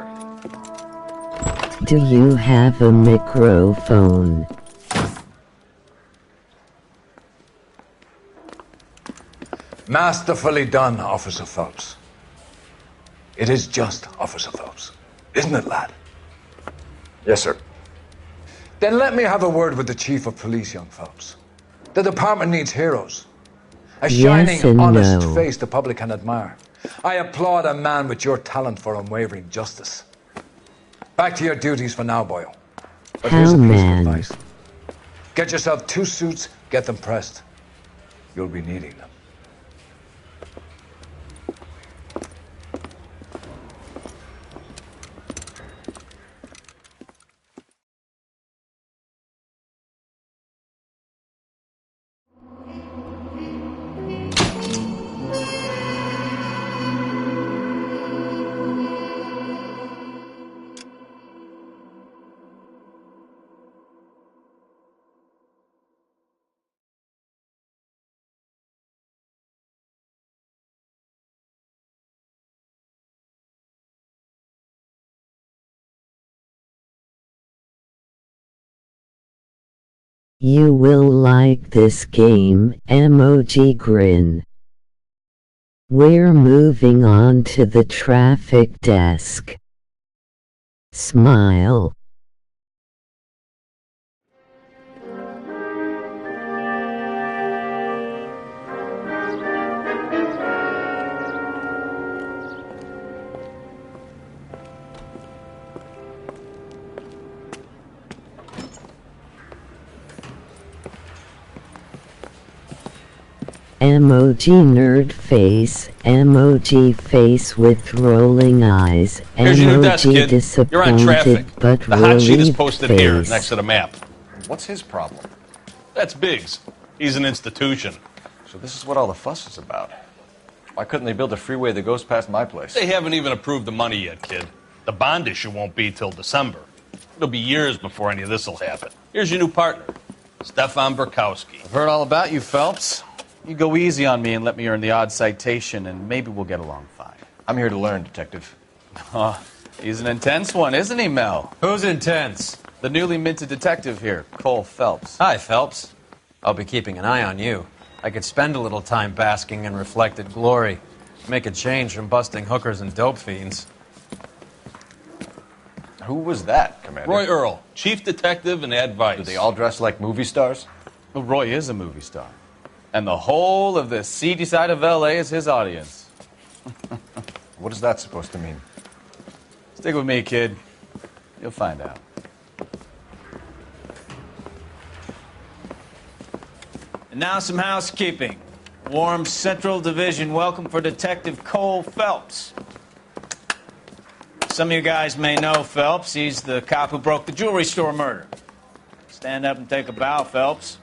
Do you have a microphone? Masterfully done, Officer Phelps. It is just, Officer Phelps. Isn't it, lad? Yes, sir. Then let me have a word with the Chief of Police, young Phelps. The department needs heroes. A Yes shining, and honest no. face the public can admire. I applaud a man with your talent for unwavering justice. Back to your duties for now, boyo. But here's a piece of Hellman. advice. Get yourself 2 suits, get them pressed. You'll be needing them. You will like this game, emoji grin. We're moving on to the traffic desk. Smile. Emoji nerd face, emoji face with rolling eyes, Here's your new desk, emoji kid. disappointed You're on traffic. but The hot sheet is relieved posted face. here, next to the map. What's his problem? That's Biggs. He's an institution. So this is what all the fuss is about. Why couldn't they build a freeway that goes past my place? They haven't even approved the money yet, kid. The bond issue won't be till December. It'll be years before any of this will happen. Here's your new partner, Stefan Burkowski. I've heard all about you, Phelps. You go easy on me and let me earn the odd citation, and maybe we'll get along fine. I'm here to learn, Detective. Oh, he's an intense one, isn't he, Mel? Who's intense? The newly minted detective here, Cole Phelps. Hi, Phelps. I'll be keeping an eye on you. I could spend a little time basking in reflected glory. Make a change from busting hookers and dope fiends. Who was that, Commander? Roy Earl, chief detective and advice. Do they all dress like movie stars? Well, Roy is a movie star. And the whole of the seedy side of L.A. is his audience. What is that supposed to mean? Stick with me, kid. You'll find out. And now some housekeeping. Warm Central Division welcome for Detective Cole Phelps. Some of you guys may know Phelps. He's the cop who broke the jewelry store murder. Stand up and take a bow, Phelps.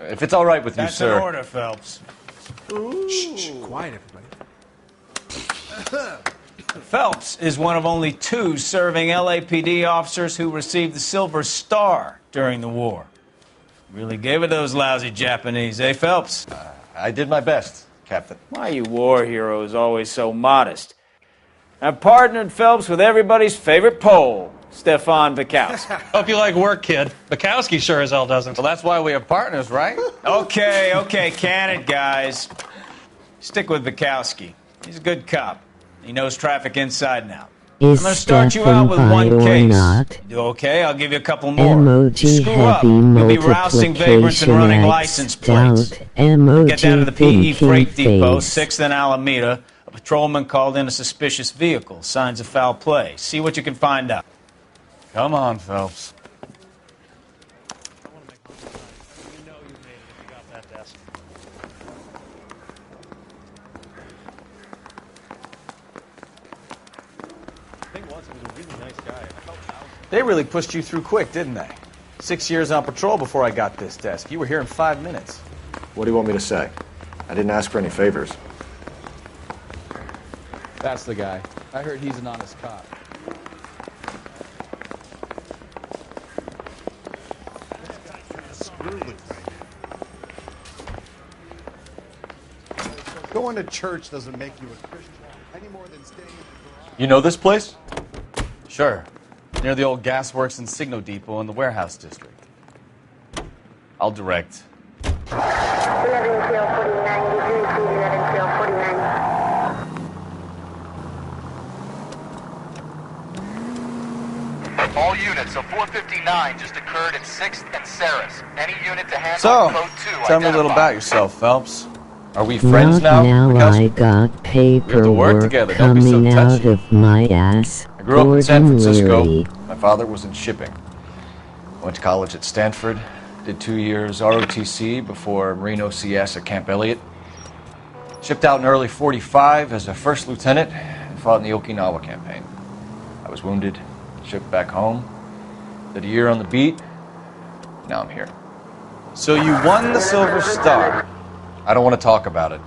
If it's all right with you, That's sir. an order, Phelps. Shh, quiet, everybody. Phelps is one of only 2 serving LAPD officers who received the Silver Star during the war. Really gave it those lousy Japanese, eh, Phelps? I did my best, Captain. Why are you war heroes always so modest? I've partnered Phelps with everybody's favorite Pole, Stefan Bukowski. Hope you like work, kid. Bukowski sure as hell doesn't. Well, that's why we have partners, right? Okay, can it, guys. Stick with Bukowski. He's a good cop. He knows traffic inside and out. Is I'm going to start you Stefan out with bi one or case. not? You do okay? I'll give you a couple more. Emoji Screw up. heavy You'll be rousing vagrants and running multiplication license X plates. doubt. Emoji Get down to the PE thinking Freight Depot, face. 6th and Alameda. A patrolman called in a suspicious vehicle. Signs of foul play. See what you can find out. Come on, Phelps. They really pushed you through quick, didn't they? 6 years on patrol before I got this desk. You were here in 5 minutes. What do you want me to say? I didn't ask for any favors. That's the guy. I heard he's an honest cop. Going to church doesn't make you a Christian any more than staying in the garage. You know this place? Sure. Near the old gasworks and Signo Depot in the warehouse district. I'll direct. 11 tail 49, did you receive 11 tail 49? All units, a 459 just occurred at 6th and Saris. Any unit to handle So, code 2 tell me a little identified. about yourself, Phelps. Are we friends now? I got paperwork together, don't be so coming out touchy. of my ass. I grew up in San Gordon Francisco. Leary. My father was in shipping. Went to college at Stanford. Did 2 years ROTC before Marine OCS at Camp Elliott. Shipped out in early '45 as a first lieutenant and fought in the Okinawa campaign. I was wounded, shipped back home. Did a year on the beat. Now I'm here. So you won the Silver Star. I don't want to talk about it.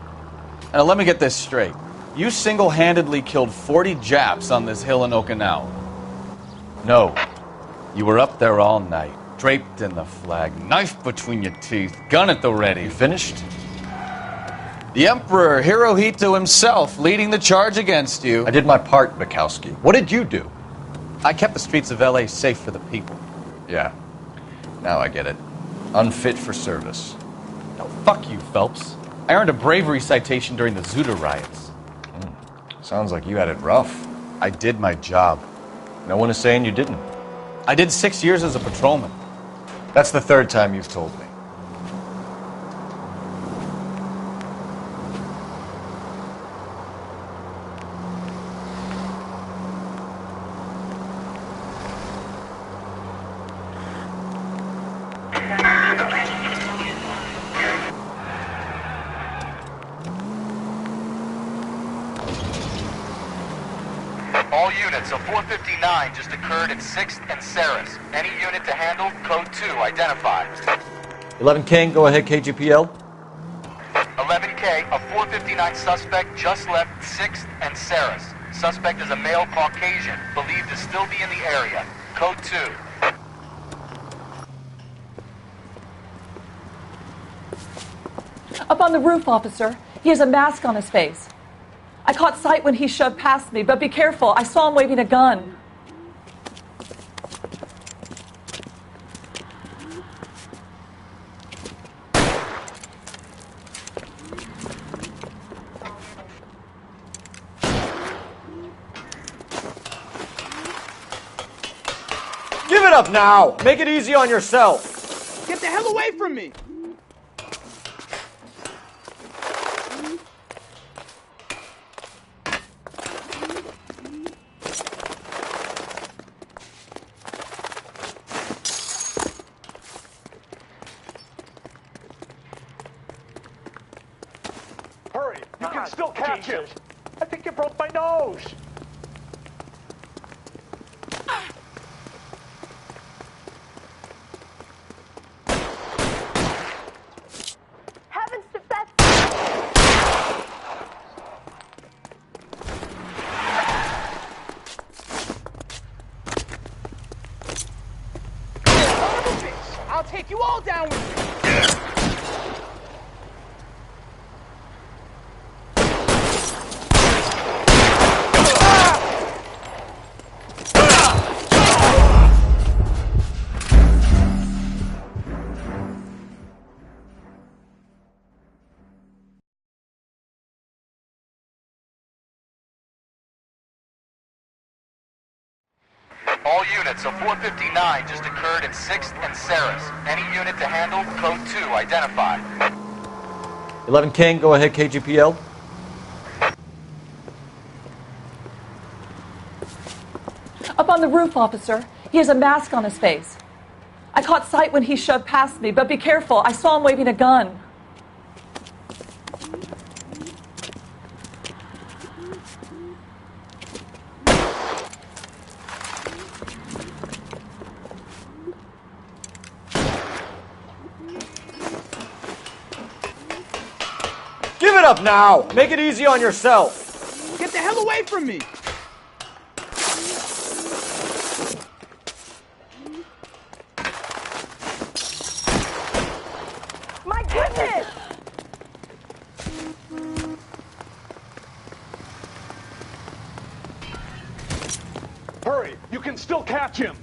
Now let me get this straight. You single-handedly killed 40 Japs on this hill in Okinawa. No. You were up there all night, draped in the flag, knife between your teeth, gun at the ready. You finished? The Emperor Hirohito himself leading the charge against you. I did my part, Bukowski. What did you do? I kept the streets of L.A. safe for the people. Yeah. Now I get it. Unfit for service. No, fuck you, Phelps. I earned a bravery citation during the Zuda riots. Sounds like you had it rough. I did my job. No one is saying you didn't. I did 6 years as a patrolman. That's the third time you've told me. All units, a 459 just occurred at 6th and Saris. Any unit to handle code 2 identified. 11 King, go ahead, KGPL. 11K, a 459 suspect just left 6th and Saris. Suspect is a male Caucasian, believed to still be in the area. Code 2. Up on the roof, officer. He has a mask on his face. I caught sight when he shoved past me, but be careful. I saw him waving a gun. Give it up now! Make it easy on yourself! Get the hell away from me! Hurry! You can still catch him! I think you broke my nose! Heavens to Beth! I'll take you all down with me! All units, a 459 just occurred at 6th and Saris. Any unit to handle code 2 identified. 11 King, go ahead, KGPL. Up on the roof, officer. He has a mask on his face. I caught sight when he shoved past me, but be careful. I saw him waving a gun. Give it up now! Make it easy on yourself! Get the hell Move away from me! My goodness! Hurry! You can still catch him!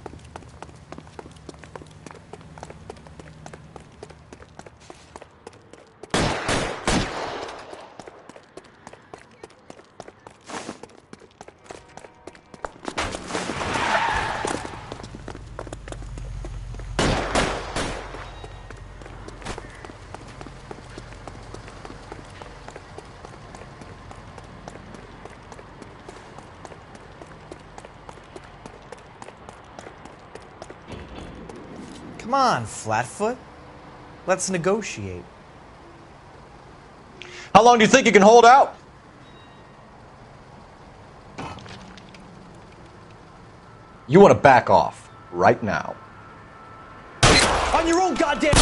Come on, Flatfoot. Let's negotiate. How long do you think you can hold out? You want to back off right now. On your own goddamn...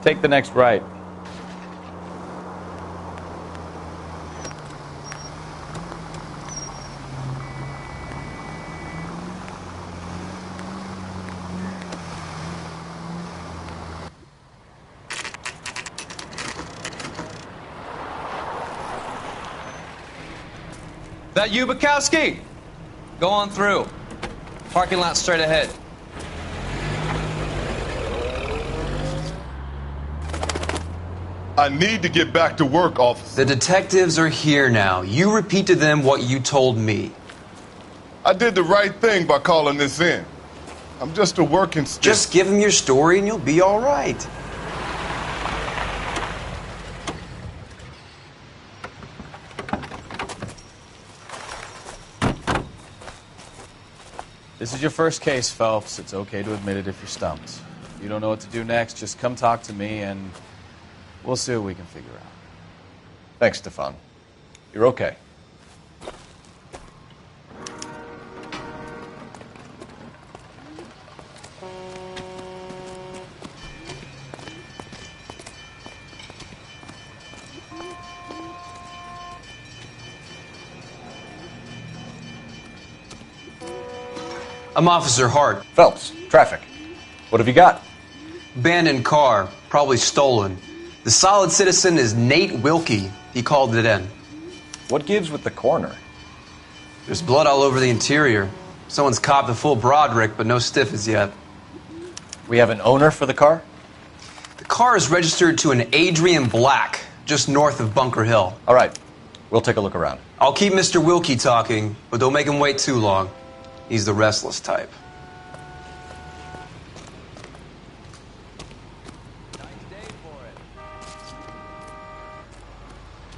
Take the next right. That you, Bukowski? Go on through. Parking lot straight ahead. I need to get back to work, officer. The detectives are here now. You repeat to them what you told me. I did the right thing by calling this in. I'm just a working stick. Just give them your story and you'll be all right. This is your first case, Phelps. It's okay to admit it if you're stumped. If you don't know what to do next, just come talk to me and we'll see what we can figure out. Thanks, Stefan. You're okay. I'm Officer Hart. Phelps, traffic. What have you got? Abandoned car, probably stolen. The solid citizen is Nate Wilkie. He called it in. What gives with the coroner? There's blood all over the interior. Someone's copped a full Broderick, but no stiff as yet. We have an owner for the car? The car is registered to an Adrian Black, just north of Bunker Hill. All right. We'll take a look around. I'll keep Mr. Wilkie talking, but don't make him wait too long. He's the restless type.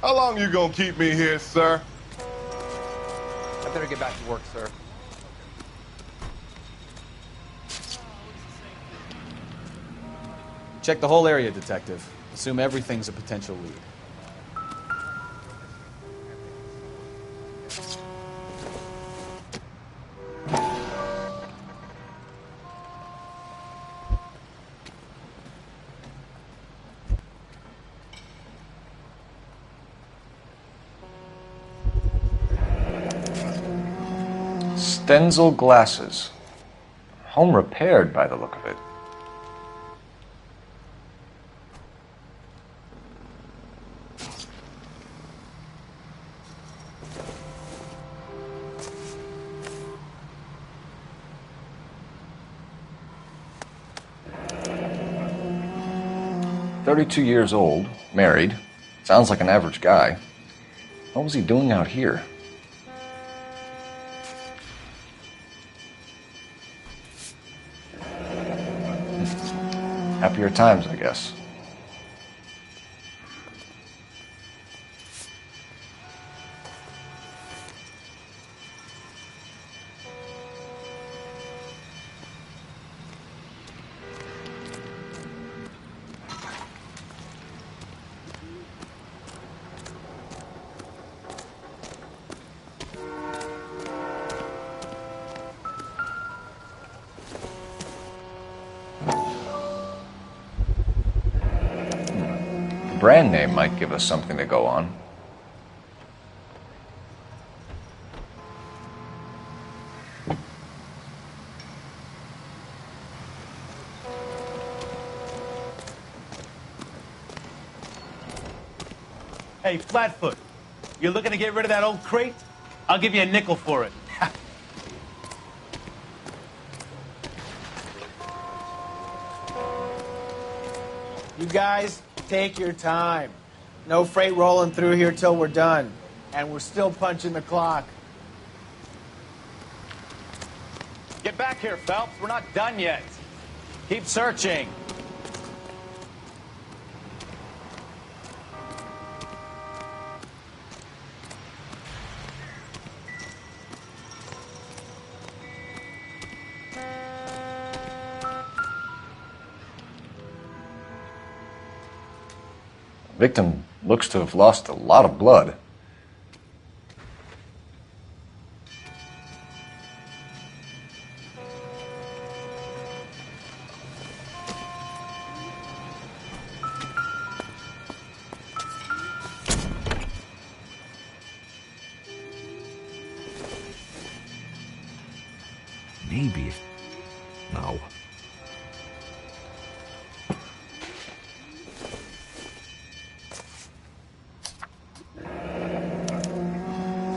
How long you gonna keep me here, sir? I better get back to work, sir. Check the whole area, Detective. Assume everything's a potential lead. Stenzel glasses. Home repaired by the look of it. 32 years old, married. Sounds like an average guy. What was he doing out here? Happier times, I guess. Brand name might give us something to go on. Hey, Flatfoot, you looking to get rid of that old crate? I'll give you a nickel for it. You guys, take your time. No freight rolling through here till we're done. And we're still punching the clock. Get back here, Phelps. We're not done yet. Keep searching. Victim looks to have lost a lot of blood. Maybe. No.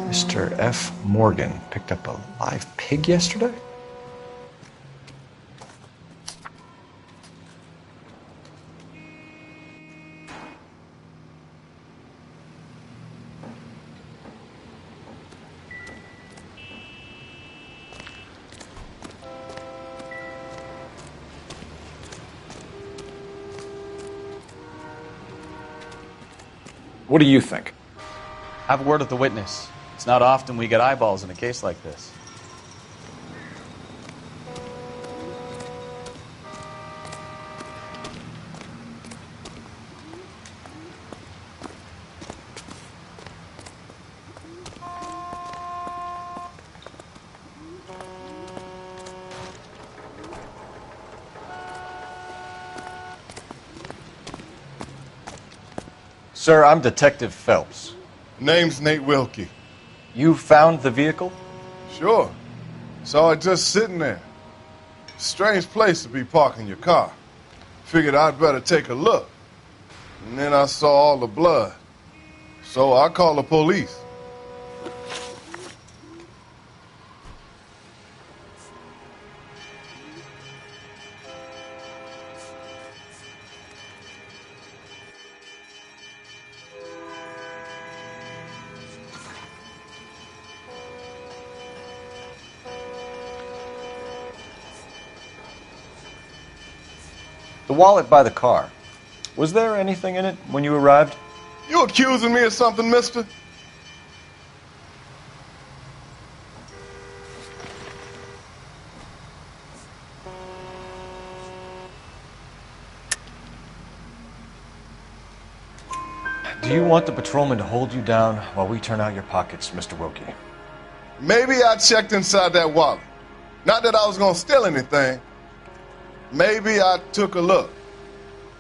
Mr. F. Morgan picked up a live pig yesterday? What do you think? Have a word with the witness. It's not often we get eyeballs in a case like this. Sir, I'm Detective Phelps. Name's Nate Wilkie. You found the vehicle? Sure. Saw it just sitting there. Strange place to be parking your car. Figured I'd better take a look. And then I saw all the blood. So I called the police. The wallet by the car. Was there anything in it when you arrived? You accusing me of something, mister? Do you want the patrolman to hold you down while we turn out your pockets, Mr. Wilkie? Maybe I checked inside that wallet. Not that I was gonna steal anything. Maybe I took a look.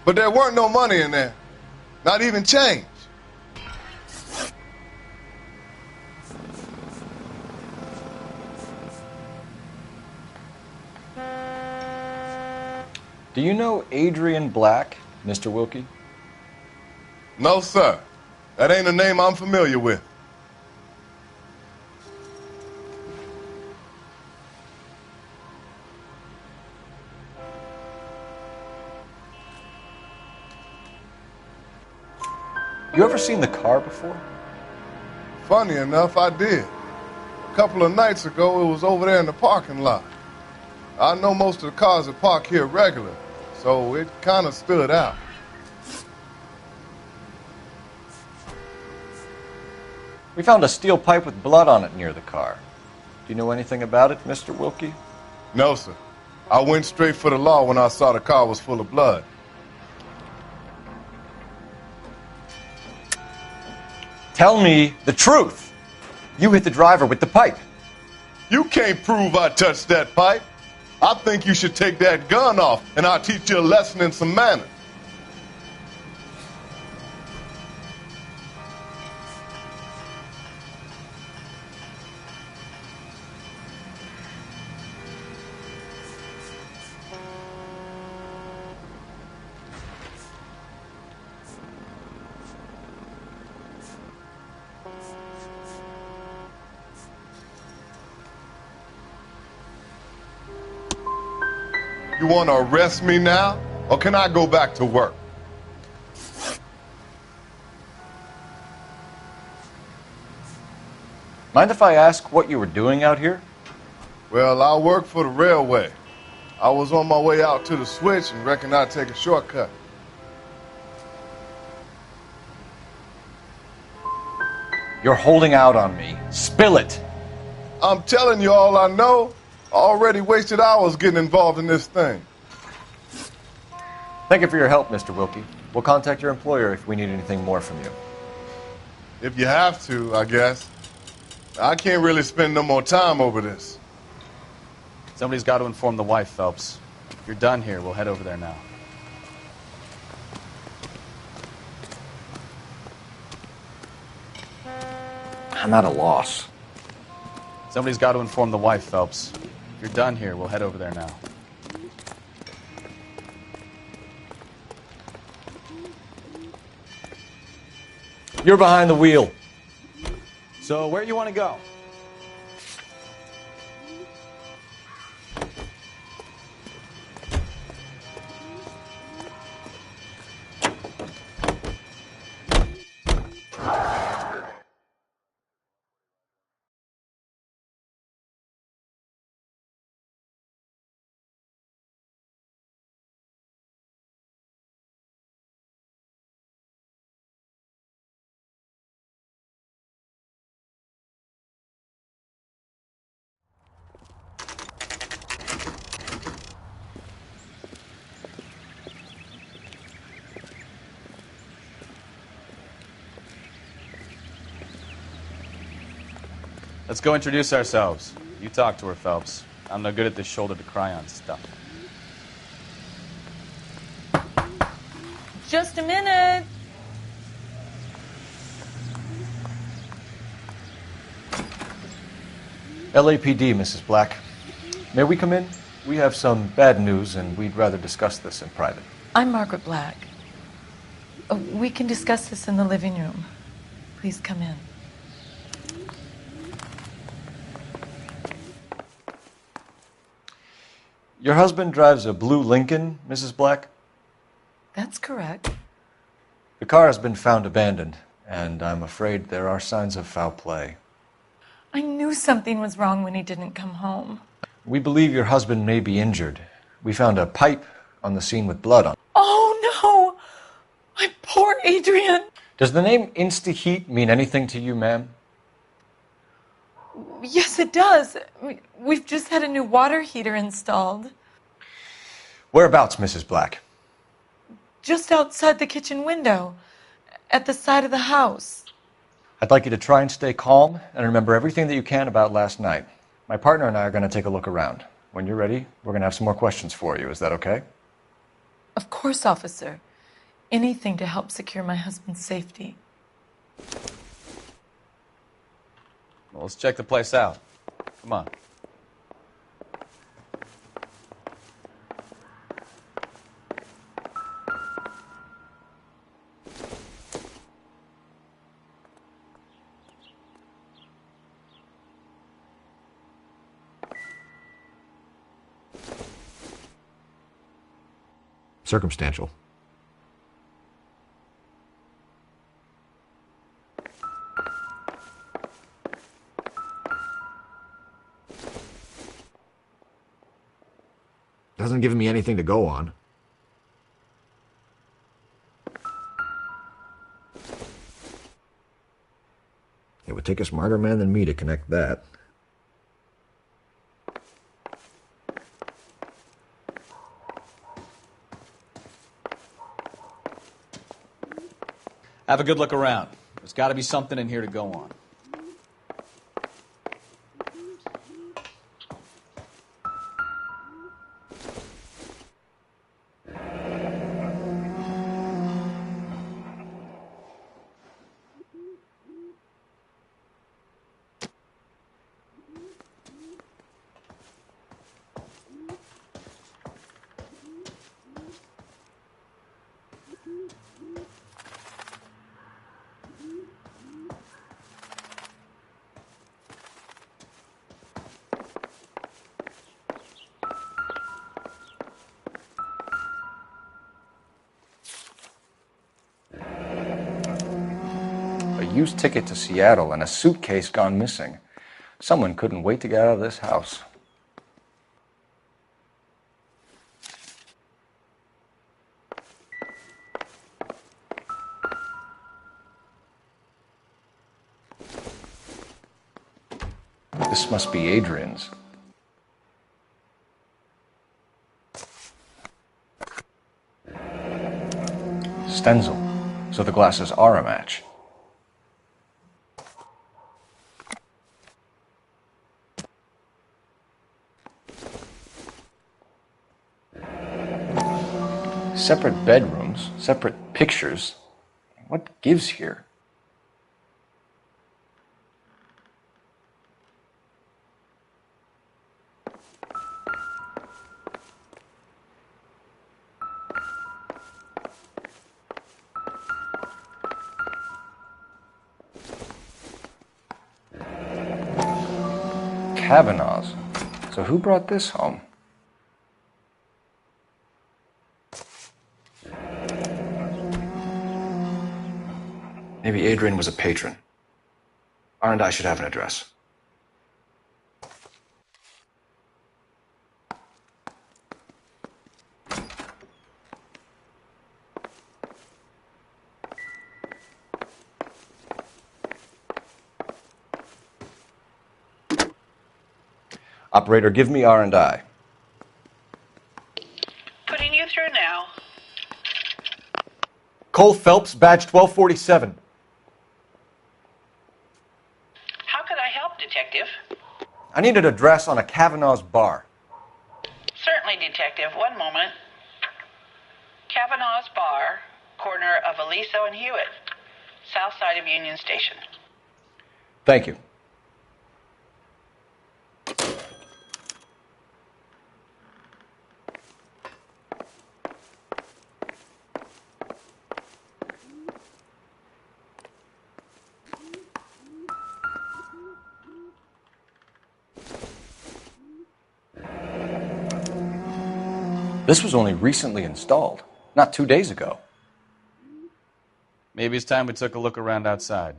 But there weren't no money in there. Not even change. Do you know Adrian Black, Mr. Wilkie? No, sir. That ain't a name I'm familiar with. You ever seen the car before? Funny enough, I did. A couple of nights ago, it was over there in the parking lot. I know most of the cars that park here regularly, so it kind of stood out. We found a steel pipe with blood on it near the car. Do you know anything about it, Mr. Wilkie? No, sir. I went straight for the law when I saw the car was full of blood. Tell me the truth. You hit the driver with the pipe. You can't prove I touched that pipe. I think you should take that gun off, and I'll teach you a lesson in some manners. You want to arrest me now, or can I go back to work? Mind if I ask what you were doing out here? Well, I work for the railway. I was on my way out to the switch and reckoned I'd take a shortcut. You're holding out on me. Spill it. I'm telling you all I know. I already wasted hours getting involved in this thing. Thank you for your help, Mr. Wilkie. We'll contact your employer if we need anything more from you. If you have to, I guess. I can't really spend no more time over this. Somebody's got to inform the wife, Phelps. If you're done here, we'll head over there now. I'm at a loss. Somebody's got to inform the wife, Phelps. If you're done here, we'll head over there now. You're behind the wheel. So where you want to go? Let's go introduce ourselves. You talk to her, Phelps. I'm no good at this shoulder to cry on stuff. Just a minute. LAPD, Mrs. Black. May we come in? We have some bad news, and we'd rather discuss this in private. I'm Margaret Black. We can discuss this in the living room. Please come in. Your husband drives a blue Lincoln, Mrs. Black? That's correct. The car has been found abandoned, and I'm afraid there are signs of foul play. I knew something was wrong when he didn't come home. We believe your husband may be injured. We found a pipe on the scene with blood on it. Oh, no! My poor Adrian! Does the name Insta-Heat mean anything to you, ma'am? Yes, it does. We've just had a new water heater installed. Whereabouts, Mrs. Black? Just outside the kitchen window, at the side of the house. I'd like you to try and stay calm and remember everything that you can about last night. My partner and I are going to take a look around. When you're ready, we're going to have some more questions for you. Is that okay? Of course, officer. Anything to help secure my husband's safety. Well, let's check the place out. Come on. Circumstantial. Hasn't given me anything to go on. It would take a smarter man than me to connect that. Have a good look around. There's got to be something in here to go on. A used ticket to Seattle and a suitcase gone missing. Someone couldn't wait to get out of this house. This must be Adrian's. Stenzel. So the glasses are a match. Separate bedrooms, separate pictures. What gives here? Kavanaugh's. So who brought this home? Maybe Adrian was a patron. R&I should have an address. Operator, give me R&I. Putting you through now. Cole Phelps, badge 1247. How could I help, Detective? I need an address on a Kavanaugh's bar. Certainly, Detective. One moment. Kavanaugh's Bar, corner of Aliso and Hewitt, south side of Union Station. Thank you. This was only recently installed, not 2 days ago. Maybe it's time we took a look around outside.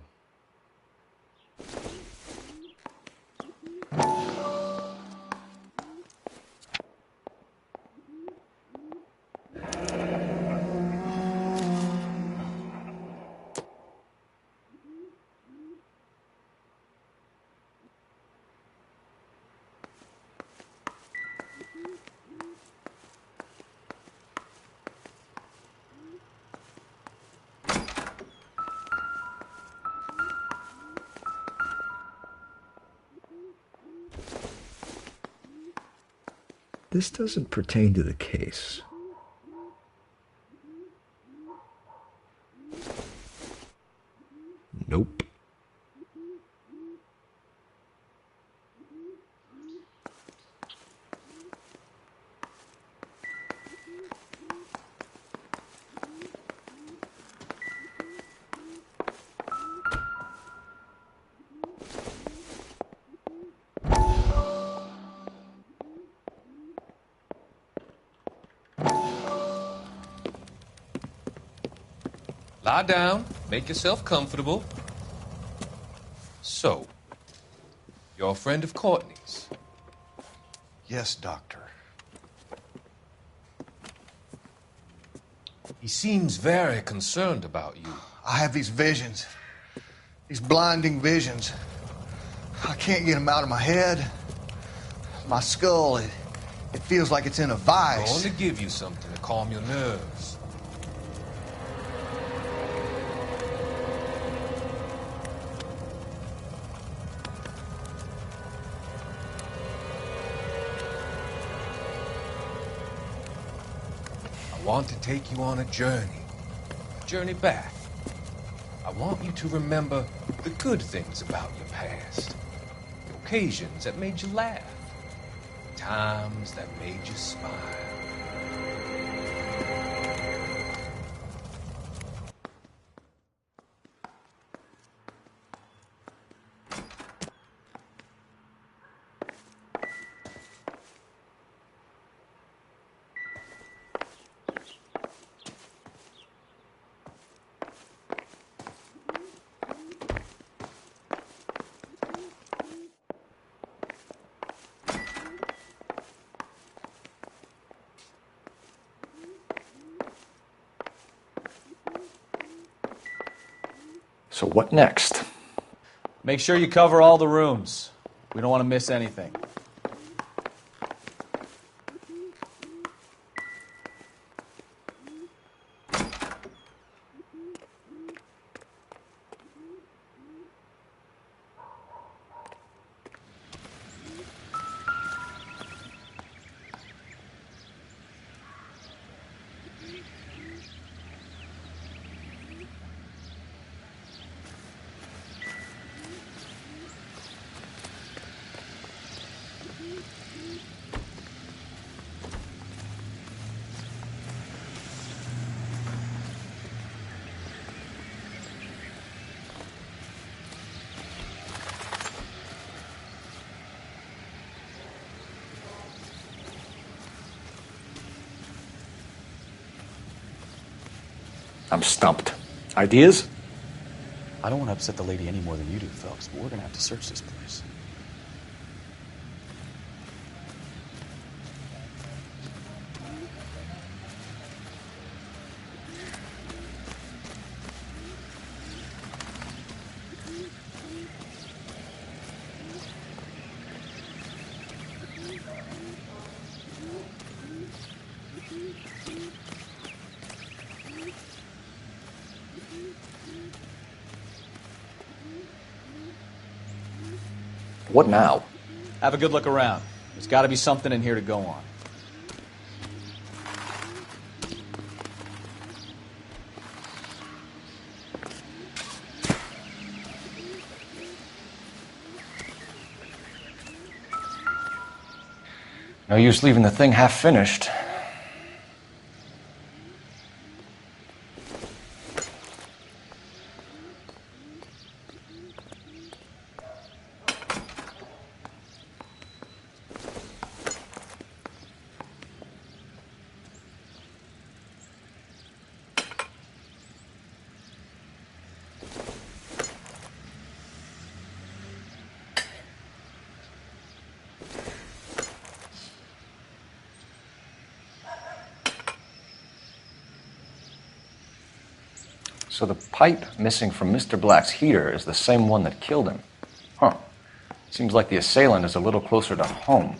This doesn't pertain to the case. Nope. Lie down, make yourself comfortable. So, you're a friend of Courtney's? Yes, Doctor. He seems very concerned about you. I have these visions. These blinding visions. I can't get them out of my head. My skull, it feels like it's in a I'm vice. going to give you something to calm your nerves. I want to take you on a journey back. I want you to remember the good things about your past, the occasions that made you laugh, the times that made you smile. So what next? Make sure you cover all the rooms. We don't want to miss anything. I'm stumped. Ideas? I don't want to upset the lady any more than you do, Phelps, but we're going to have to search this place. What now? Have a good look around. There's got to be something in here to go on. No use leaving the thing half finished. So the pipe missing from Mr. Black's heater is the same one that killed him. Huh. Seems like the assailant is a little closer to home.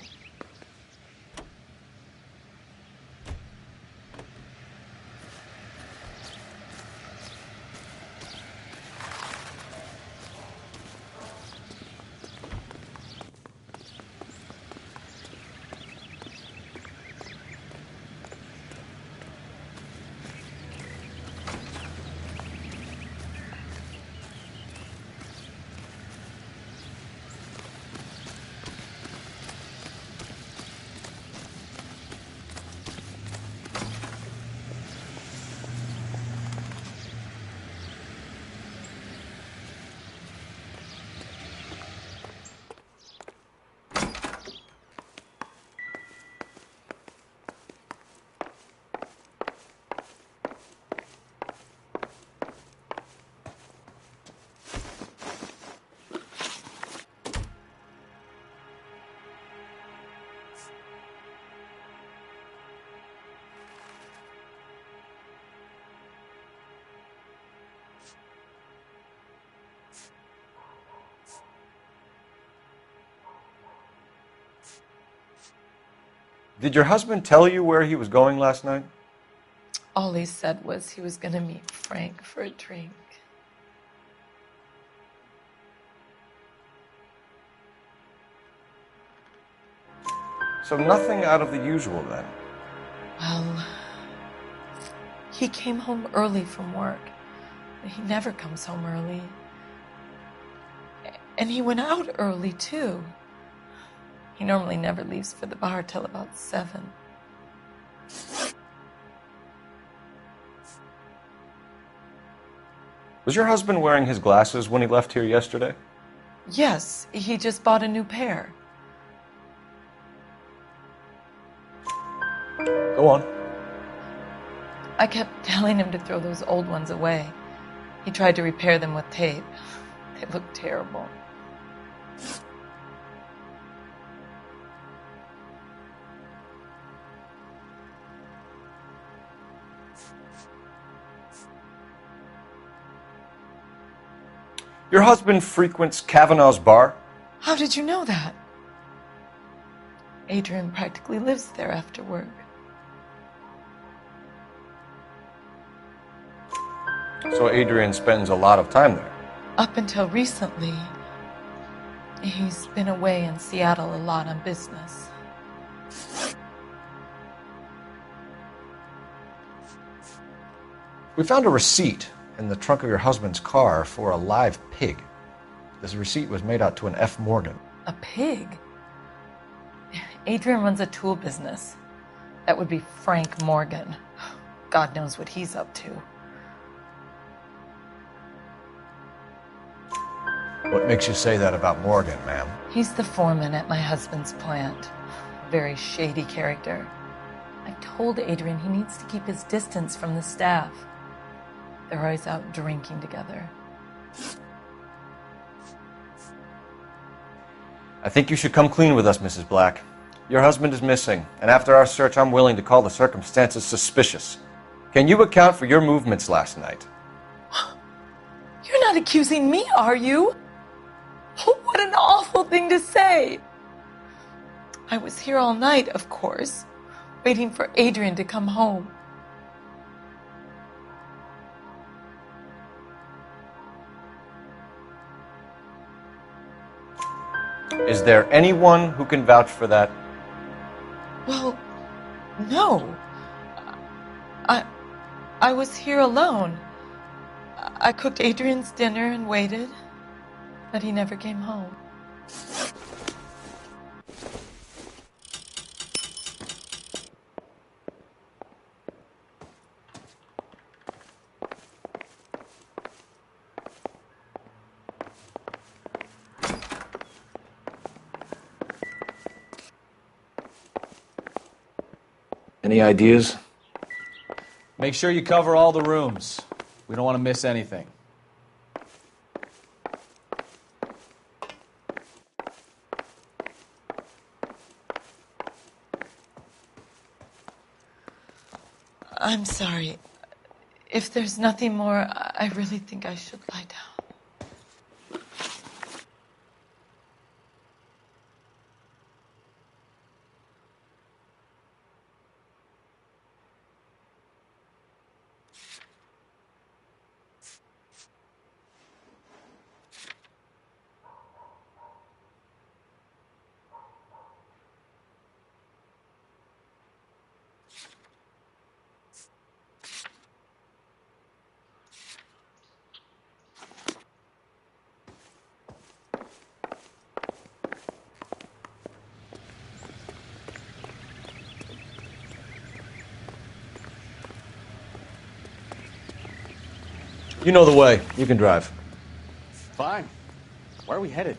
Did your husband tell you where he was going last night? All he said was he was going to meet Frank for a drink. So nothing out of the usual then? Well, he came home early from work. He never comes home early. And he went out early, too. He normally never leaves for the bar till about 7. Was your husband wearing his glasses when he left here yesterday? Yes, he just bought a new pair. Go on. I kept telling him to throw those old ones away. He tried to repair them with tape. They looked terrible. Your husband frequents Kavanaugh's bar? How did you know that? Adrian practically lives there after work. So Adrian spends a lot of time there? Up until recently, he's been away in Seattle a lot on business. We found a receipt in the trunk of your husband's car for a live pig. This receipt was made out to an F. Morgan. A pig? Adrian runs a tool business. That would be Frank Morgan. God knows what he's up to. What makes you say that about Morgan, ma'am? He's the foreman at my husband's plant. A very shady character. I told Adrian he needs to keep his distance from the staff. They're always out drinking together. I think you should come clean with us, Mrs. Black. Your husband is missing, and after our search, I'm willing to call the circumstances suspicious. Can you account for your movements last night? You're not accusing me, are you? What an awful thing to say. I was here all night, of course, waiting for Adrian to come home. Is there anyone who can vouch for that? Well, no. I was here alone. I cooked Adrian's dinner and waited, but he never came home. Any ideas? Make sure you cover all the rooms. We don't want to miss anything. I'm sorry. If there's nothing more, I really think I should lie down. You know the way. You can drive. Fine. Where are we headed?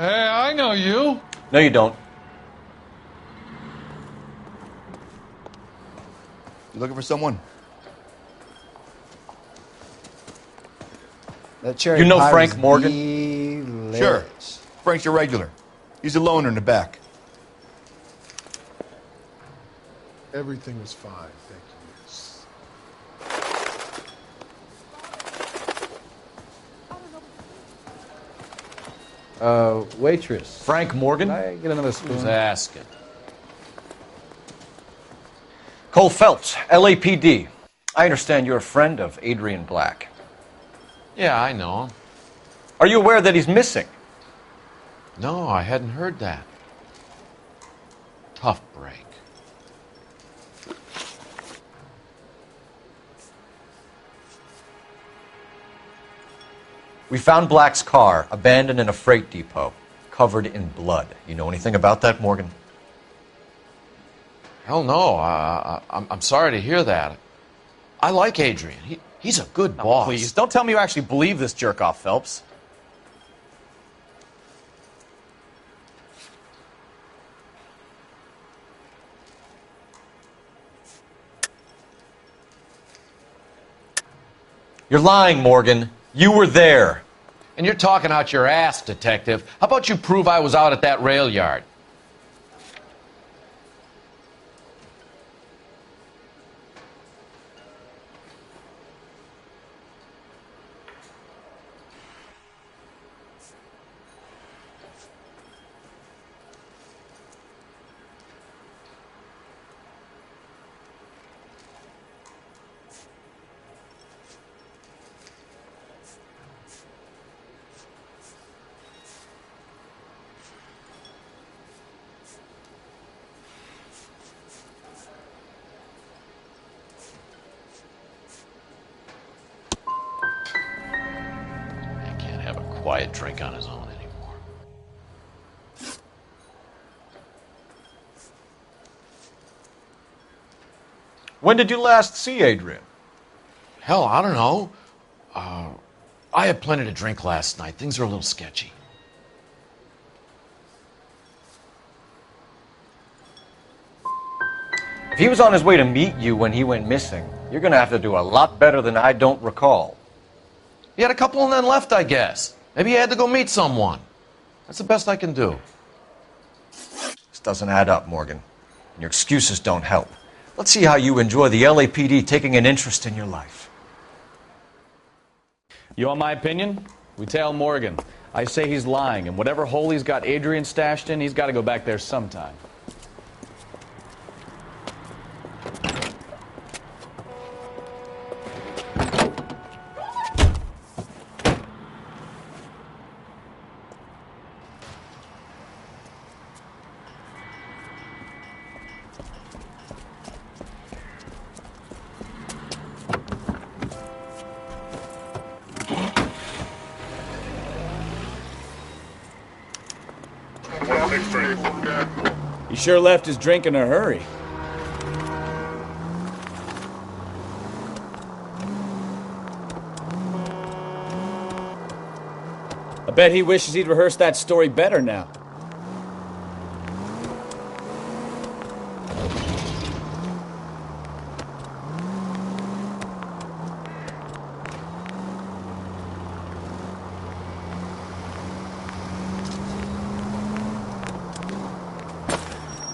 Hey, I know you. No, you don't. You looking for someone? That cherry You know pie Frank was Morgan? delicious. Sure. Frank's your regular. He's a loner in the back. Everything was fine, thank you. Waitress. Frank Morgan? Can I get another spoon? Who's asking? Cole Phelps, LAPD. I understand you're a friend of Adrian Black. Yeah, I know him. Are you aware that he's missing? No, I hadn't heard that. Tough break. We found Black's car abandoned in a freight depot, covered in blood. You know anything about that, Morgan? Hell no. I'm sorry to hear that. I like Adrian. He's a good boss. Please, don't tell me you actually believe this jerk-off, Phelps. You're lying, Morgan. You were there. And you're talking out your ass, detective. How about you prove I was out at that rail yard? Quiet drink on his own anymore. When did you last see Adrian? Hell, I don't know. I had plenty to drink last night. Things are a little sketchy. If he was on his way to meet you when he went missing, you're going to have to do a lot better than I don't recall. He had a couple and then left, I guess. Maybe he had to go meet someone. That's the best I can do. This doesn't add up, Morgan. And your excuses don't help. Let's see how you enjoy the LAPD taking an interest in your life. You want my opinion? We tail Morgan. I say he's lying, and whatever hole he's got Adrian stashed in, he's got to go back there sometime. He sure left his drink in a hurry. I bet he wishes he'd rehearsed that story better now.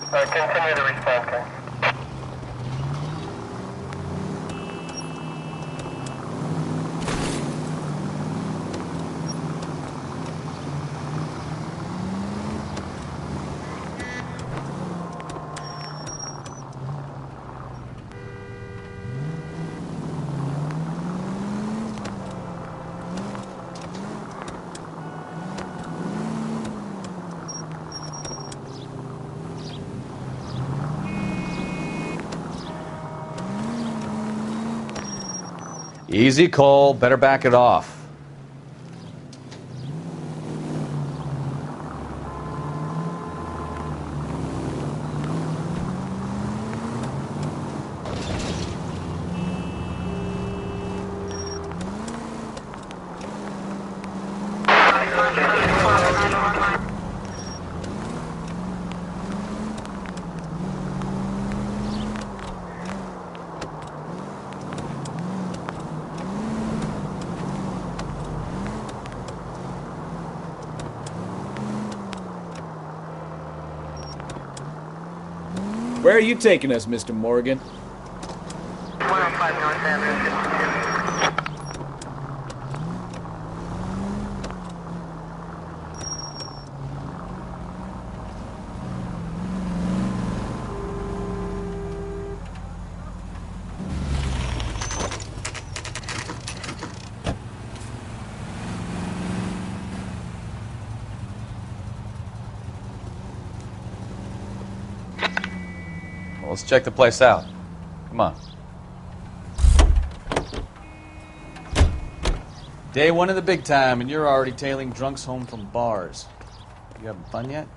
Continue to respond, sir. Easy, Cole. Better back it off. Where are you taking us, Mr. Morgan? 105 North Avenue. Well, let's check the place out. Come on. Day one of the big time, and you're already tailing drunks home from bars. You having fun yet?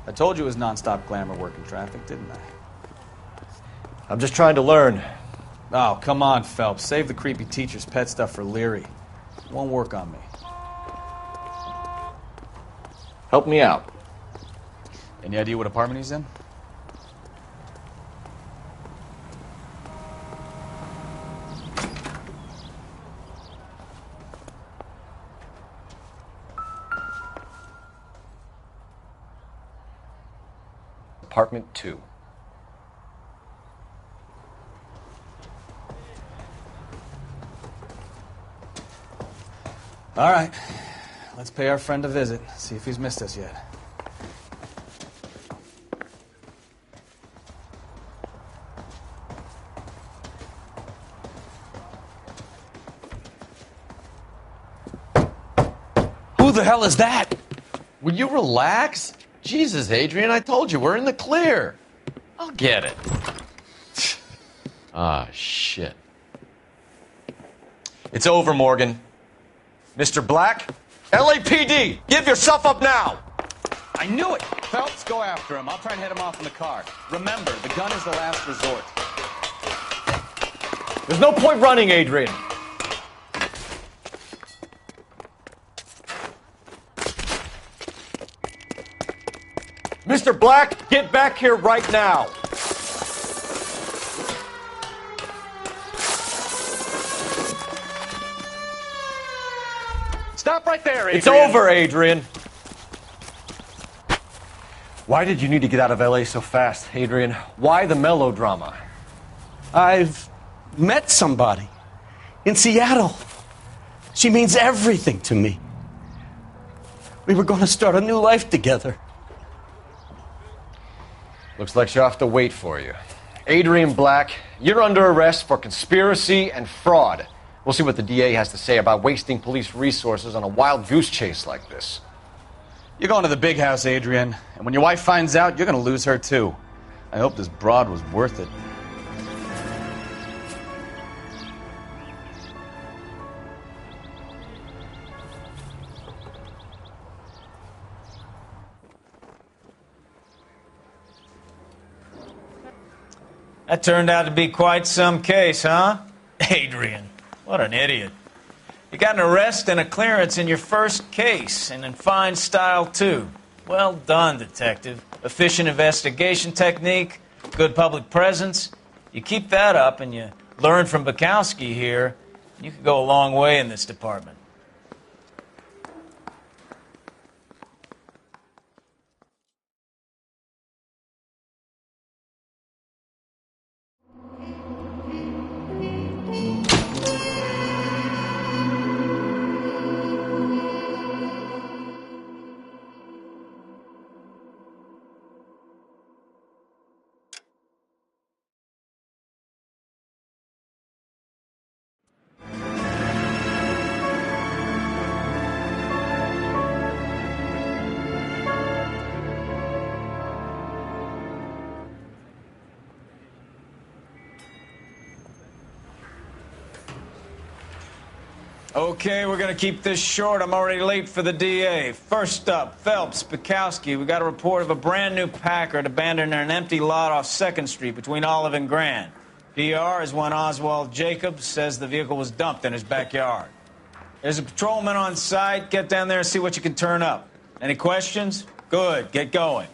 I told you it was nonstop glamour work in traffic, didn't I? I'm just trying to learn. Oh, come on, Phelps. Save the creepy teacher's pet stuff for Leary. It won't work on me. Help me out. Any idea what apartment he's in? Apartment 2. All right. Let's pay our friend a visit, see if he's missed us yet. Who the hell is that? Will you relax? Jesus, Adrian, I told you, we're in the clear. I'll get it. Ah, shit. It's over, Morgan. Mr. Black, LAPD, give yourself up now! I knew it! Phelps, go after him. I'll try and head him off in the car. Remember, the gun is the last resort. There's no point running, Adrian. Mr. Black, get back here right now. Stop right there, Adrian. It's over, Adrian. Why did you need to get out of LA so fast, Adrian? Why the melodrama? I've met somebody in Seattle. She means everything to me. We were going to start a new life together. Looks like she'll have to wait for you. Adrian Black, you're under arrest for conspiracy and fraud. We'll see what the DA has to say about wasting police resources on a wild goose chase like this. You're going to the big house, Adrian. And when your wife finds out, you're going to lose her, too. I hope this broad was worth it. That turned out to be quite some case, huh? Adrian, what an idiot. You got an arrest and a clearance in your first case, and in fine style, too. Well done, detective. Efficient investigation technique, good public presence. You keep that up and you learn from Bukowski here, you could go a long way in this department. Okay, we're going to keep this short. I'm already late for the DA. First up, Phelps, Bukowski. We got a report of a brand new Packard abandoned in an empty lot off 2nd Street between Olive and Grand. PR is one Oswald Jacobs says the vehicle was dumped in his backyard. There's a patrolman on site. Get down there and see what you can turn up. Any questions? Good. Get going.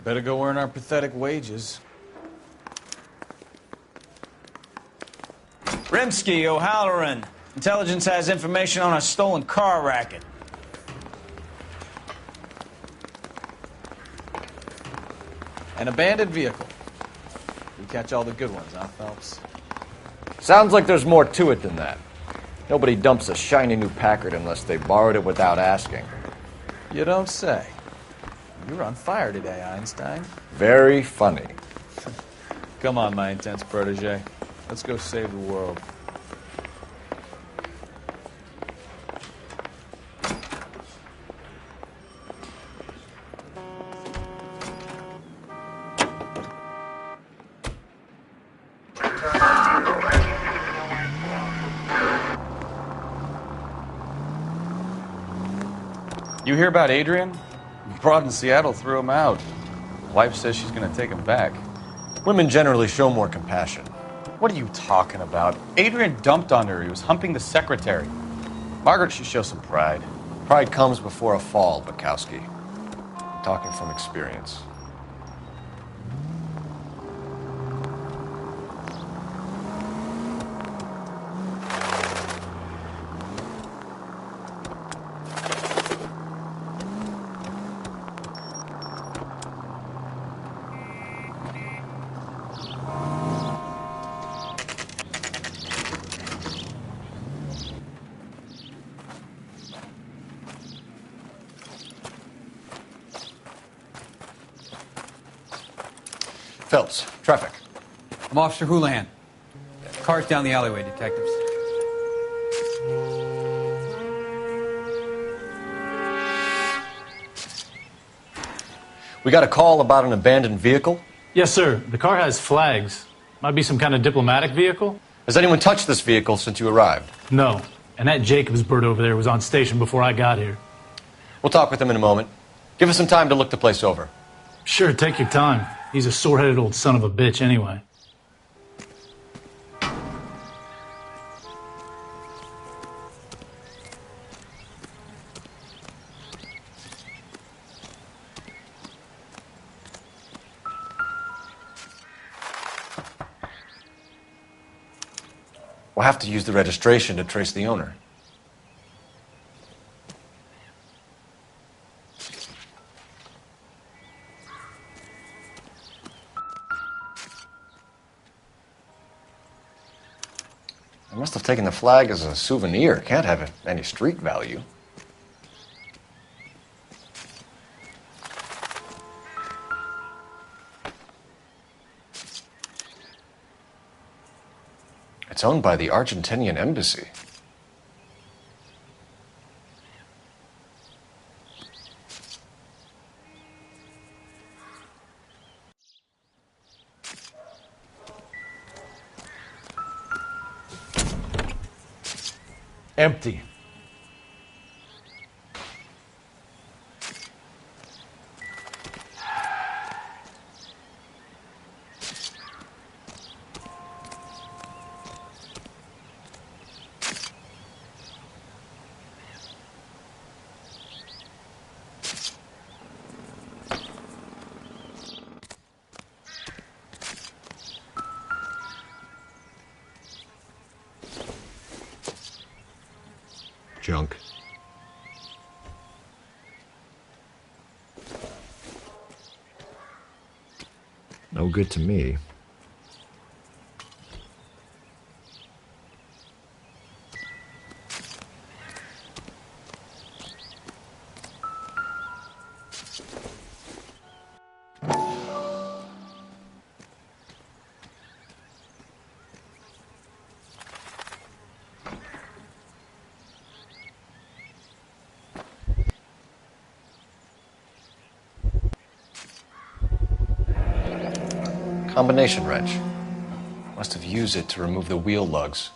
Better go earn our pathetic wages. Rimsky, O'Halloran. Intelligence has information on a stolen car racket. An abandoned vehicle. We catch all the good ones, huh, Phelps? Sounds like there's more to it than that. Nobody dumps a shiny new Packard unless they borrowed it without asking. You don't say. You're on fire today, Einstein. Very funny. Come on, my intense protege. Let's go save the world. You hear about Adrian? Broad in Seattle threw him out. Wife says she's going to take him back. Women generally show more compassion. What are you talking about? Adrian dumped on her. He was humping the secretary. Margaret should show some pride. Pride comes before a fall, Bukowski. I'm talking from experience. Phelps, traffic. I'm Officer Houlihan. Car's down the alleyway, detectives. We got a call about an abandoned vehicle? Yes, sir. The car has flags. Might be some kind of diplomatic vehicle. Has anyone touched this vehicle since you arrived? No. And that Jacobs bird over there was on station before I got here. We'll talk with him in a moment. Give us some time to look the place over. Sure, take your time. He's a sore-headed old son of a bitch anyway. We'll have to use the registration to trace the owner. I must have taken the flag as a souvenir. Can't have any street value. It's owned by the Argentinian embassy. Empty. Junk. No good to me. Combination wrench. Must have used it to remove the wheel lugs.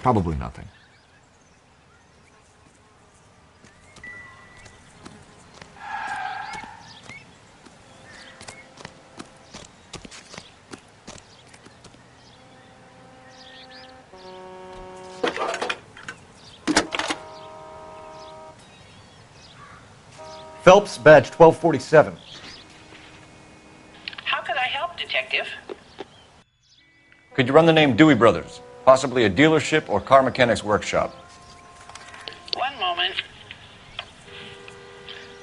Probably nothing. Phelps, badge 1247. How could I help, Detective? Could you run the name Dewey Brothers? Possibly a dealership or car mechanic's workshop. One moment.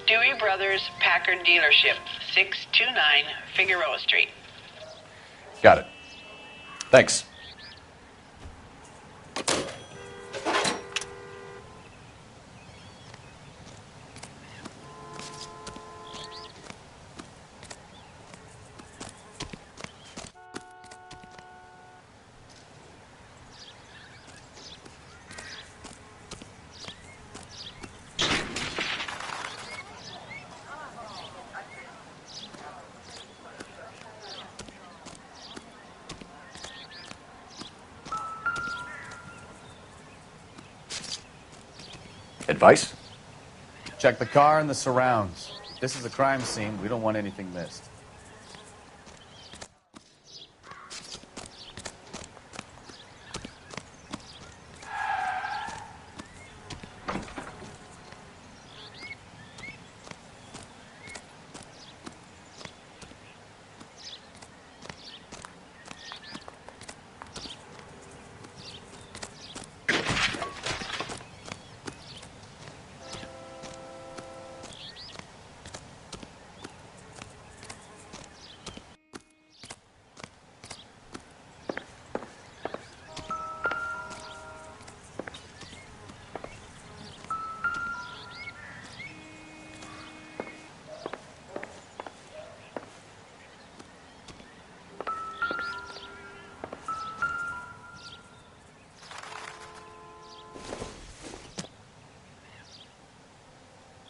Dewey Brothers Packard Dealership, 629 Figueroa Street. Got it. Thanks. Advice? Check the car and the surrounds. This is a crime scene. We don't want anything missed.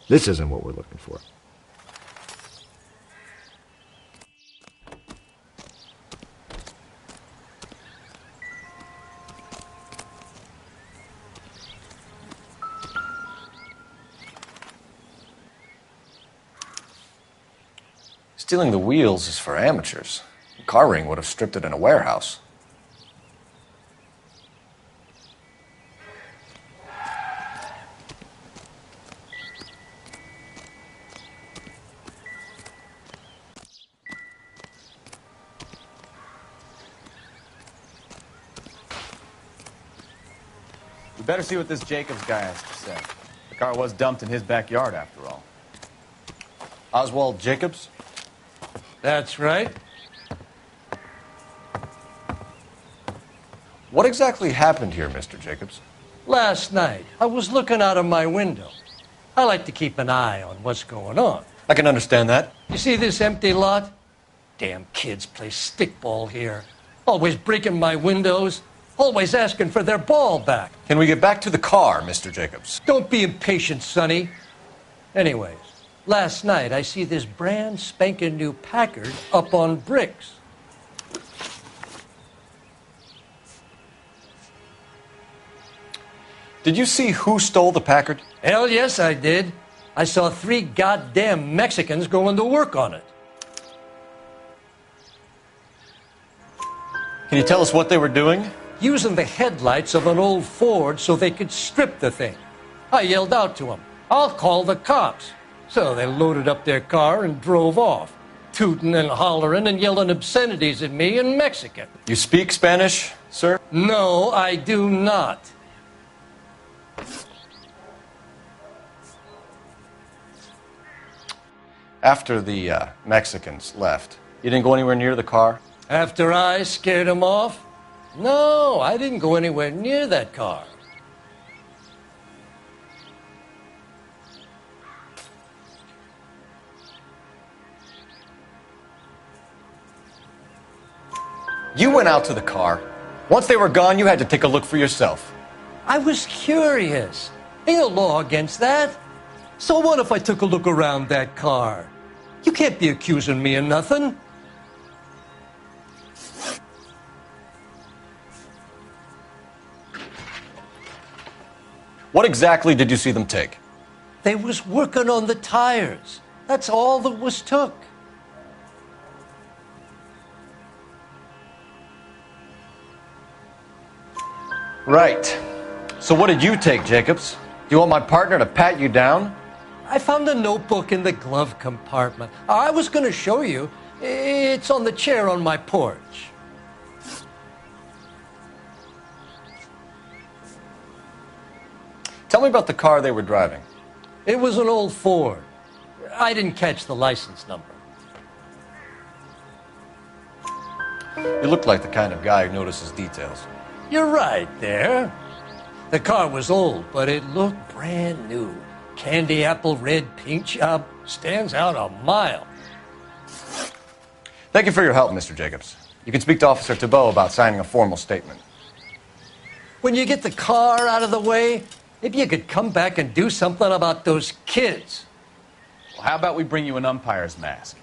This isn't what we're looking for. Stealing the wheels is for amateurs. The car ring would have stripped it in a warehouse. We better see what this Jacobs guy has to say. The car was dumped in his backyard, after all. Oswald Jacobs? That's right. What exactly happened here, Mr. Jacobs? Last night, I was looking out of my window. I like to keep an eye on what's going on. I can understand that. You see this empty lot? Damn kids play stickball here. Always breaking my windows. Always asking for their ball back. Can we get back to the car, Mr. Jacobs? Don't be impatient, Sonny. Anyways, last night I see this brand spanking new Packard up on bricks. Did you see who stole the Packard? Hell yes, I did. I saw 3 goddamn Mexicans going to work on it. Can you tell us what they were doing? Using the headlights of an old Ford so they could strip the thing. I yelled out to them, "I'll call the cops." So they loaded up their car and drove off, tooting and hollering and yelling obscenities at me in Mexican. You speak Spanish, sir? No, I do not. After the Mexicans left, you didn't go anywhere near the car? After I scared them off? No, I didn't go anywhere near that car. You went out to the car. Once they were gone, you had to take a look for yourself. I was curious. Ain't no law against that. So what if I took a look around that car? You can't be accusing me of nothing. What exactly did you see them take? They was working on the tires. That's all that was took. Right. So what did you take, Jacobs? Do you want my partner to pat you down? I found a notebook in the glove compartment. I was going to show you. It's on the chair on my porch. Tell me about the car they were driving. It was an old Ford. I didn't catch the license number. You look like the kind of guy who notices details. You're right there. The car was old, but it looked brand new. Candy apple red paint job stands out a mile. Thank you for your help, Mr. Jacobs. You can speak to Officer Thibault about signing a formal statement. When you get the car out of the way, maybe you could come back and do something about those kids. Well, how about we bring you an umpire's mask?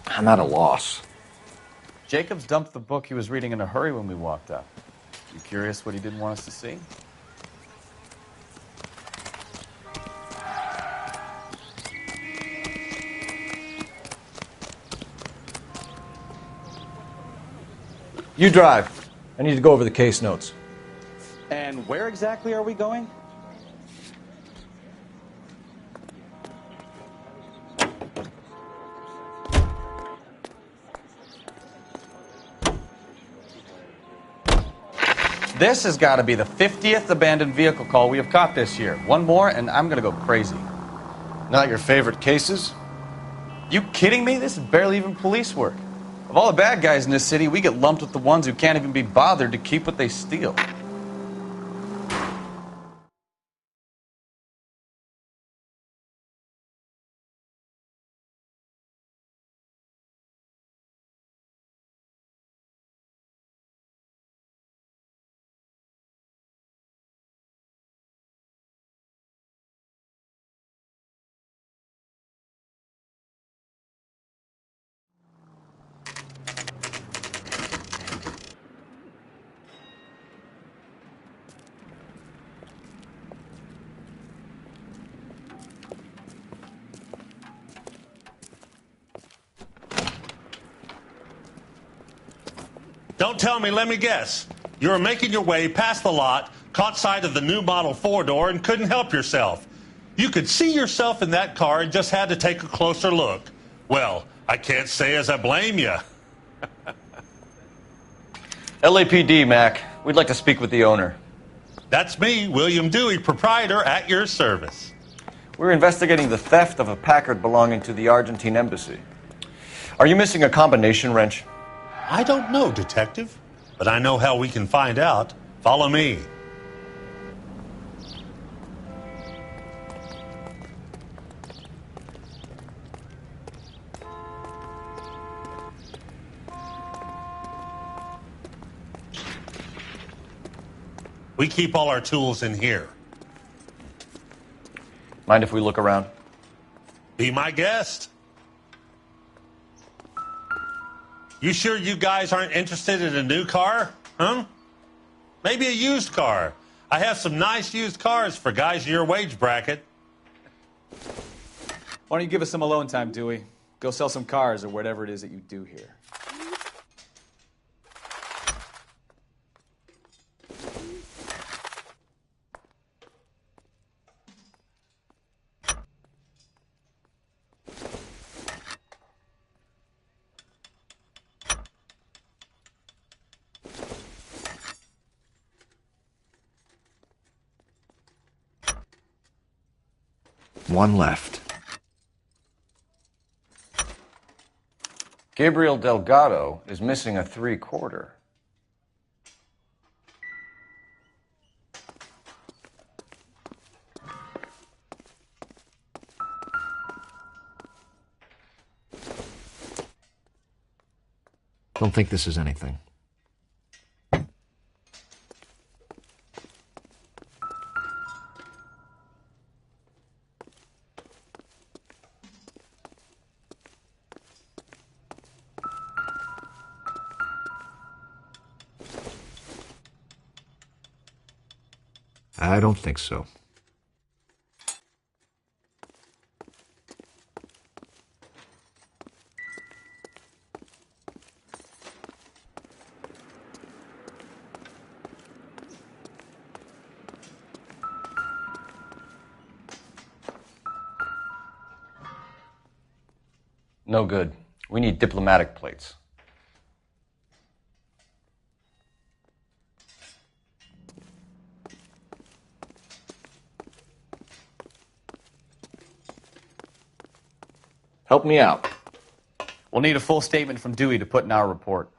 I'm at a loss. Jacobs dumped the book he was reading in a hurry when we walked up. You curious what he didn't want us to see? You drive. I need to go over the case notes. And where exactly are we going? This has got to be the 50th abandoned vehicle call we have caught this year. One more, and I'm going to go crazy. Not your favorite cases? You kidding me? This is barely even police work. Of all the bad guys in this city, we get lumped with the ones who can't even be bothered to keep what they steal. Don't tell me, let me guess. You were making your way past the lot, caught sight of the new model four-door, and couldn't help yourself. You could see yourself in that car and just had to take a closer look. Well, I can't say as I blame you. LAPD, Mac. We'd like to speak with the owner. That's me, William Dewey, proprietor, at your service. We're investigating the theft of a Packard belonging to the Argentine embassy. Are you missing a combination wrench? I don't know, Detective, but I know how we can find out. Follow me. We keep all our tools in here. Mind if we look around? Be my guest. You sure you guys aren't interested in a new car? Huh? Maybe a used car. I have some nice used cars for guys in your wage bracket. Why don't you give us some alone time, Dewey? Go sell some cars or whatever it is that you do here. One left. Gabriel Delgado is missing a 3/4. Don't think this is anything. I don't think so. No good. We need diplomatic plates. Help me out. We'll need a full statement from Dewey to put in our report.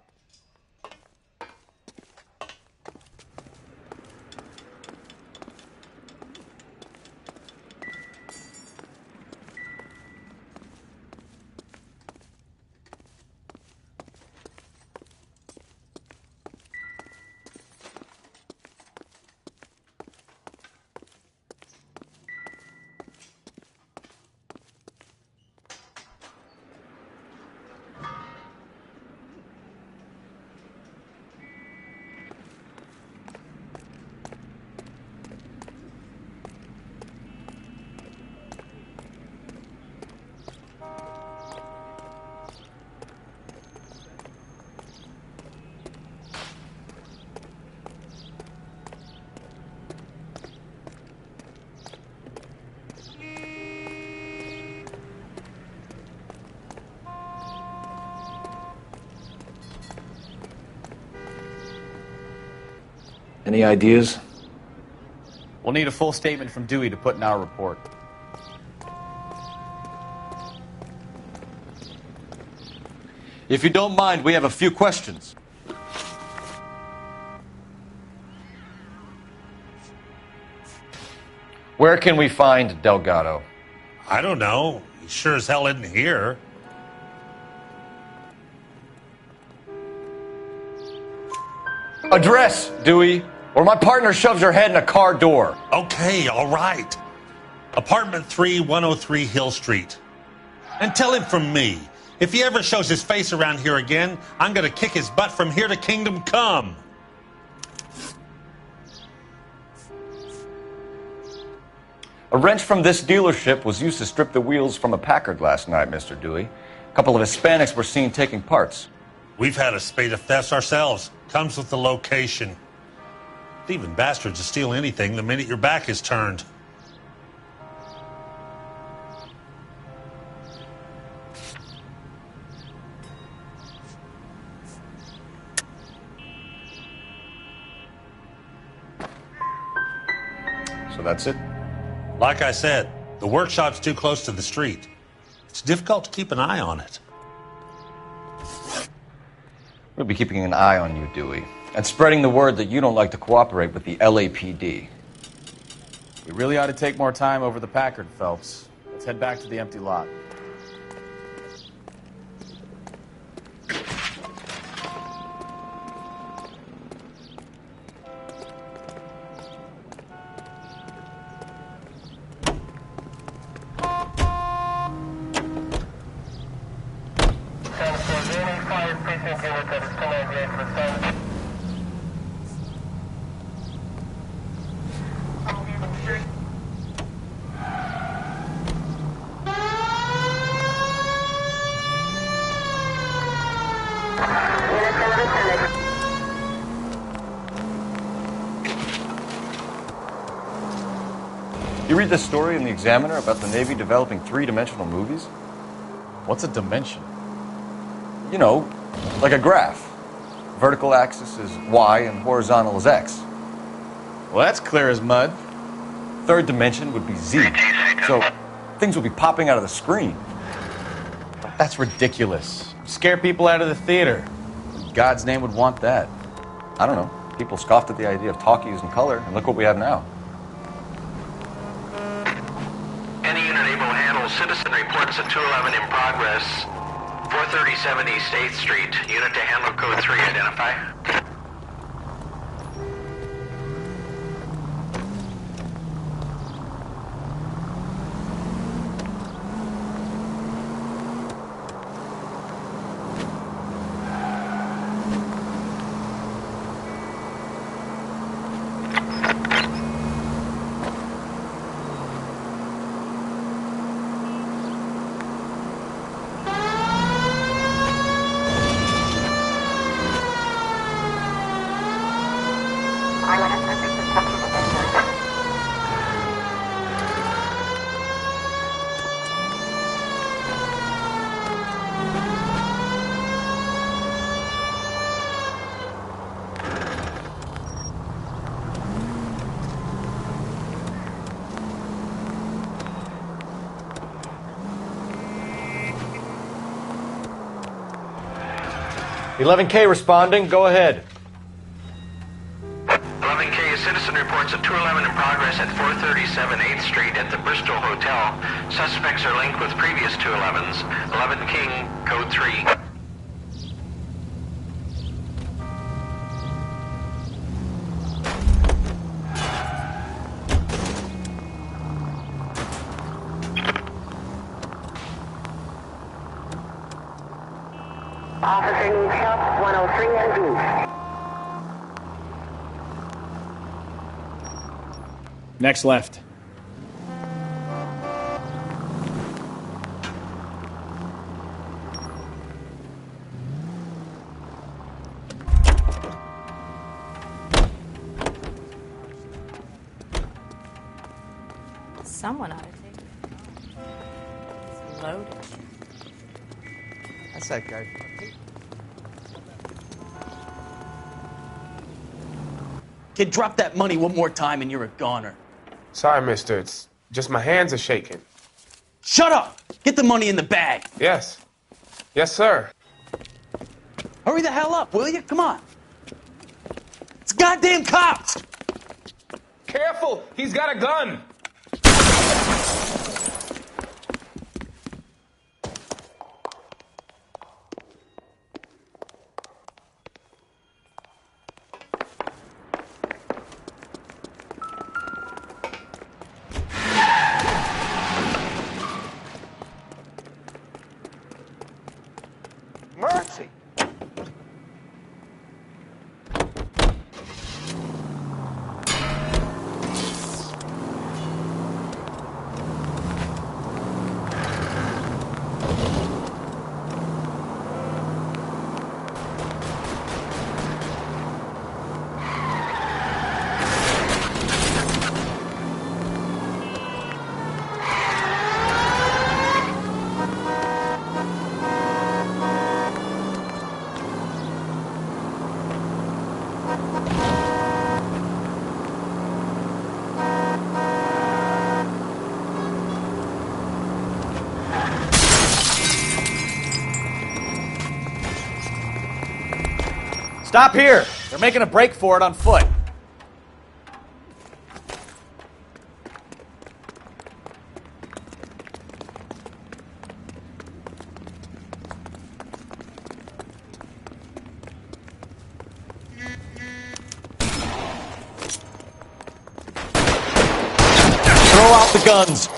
Any ideas? We'll need a full statement from Dewey to put in our report. If you don't mind, we have a few questions. Where can we find Delgado? I don't know. He sure as hell isn't here. Address, Dewey, or my partner shoves her head in a car door. Okay, all right. Apartment 3, 103 Hill Street. And tell him from me, if he ever shows his face around here again, I'm going to kick his butt from here to Kingdom Come. A wrench from this dealership was used to strip the wheels from a Packard last night, Mr. Dewey. A couple of Hispanics were seen taking parts. We've had a spate of thefts ourselves. Comes with the location. Thieving bastards will steal anything the minute your back is turned. So that's it? Like I said, the workshop's too close to the street. It's difficult to keep an eye on it. We'll be keeping an eye on you, Dewey, and spreading the word that you don't like to cooperate with the LAPD. We really ought to take more time over the Packard, Phelps. Let's head back to the empty lot. You read this story in the Examiner about the Navy developing three-dimensional movies? What's a dimension? You know, like a graph. Vertical axis is Y and horizontal is X. Well, that's clear as mud. Third dimension would be Z. So things would be popping out of the screen. That's ridiculous. Scare people out of the theater. In God's name would want that. I don't know. People scoffed at the idea of talkies in color, and look what we have now. Any unit able to handle citizen reports at 211 in progress. 437 East 8th Street. Unit to handler code 3, identify. 11K responding. Go ahead. 11K, a citizen reports a 211 in progress at 437 8th Street at the Bristol Hotel. Suspects are linked with previous 211s. 11 King, code 3. Officer needs help, 103 and B. Next left. Someone ought to take it. It's loaded. That's that guy. Kid, drop that money one more time and you're a goner. Sorry, mister. It's just my hands are shaking. Shut up! Get the money in the bag. Yes. Yes, sir. Hurry the hell up, will you? Come on. It's goddamn cops! Careful! He's got a gun! Mercy! Stop here! They're making a break for it on foot. Throw out the guns.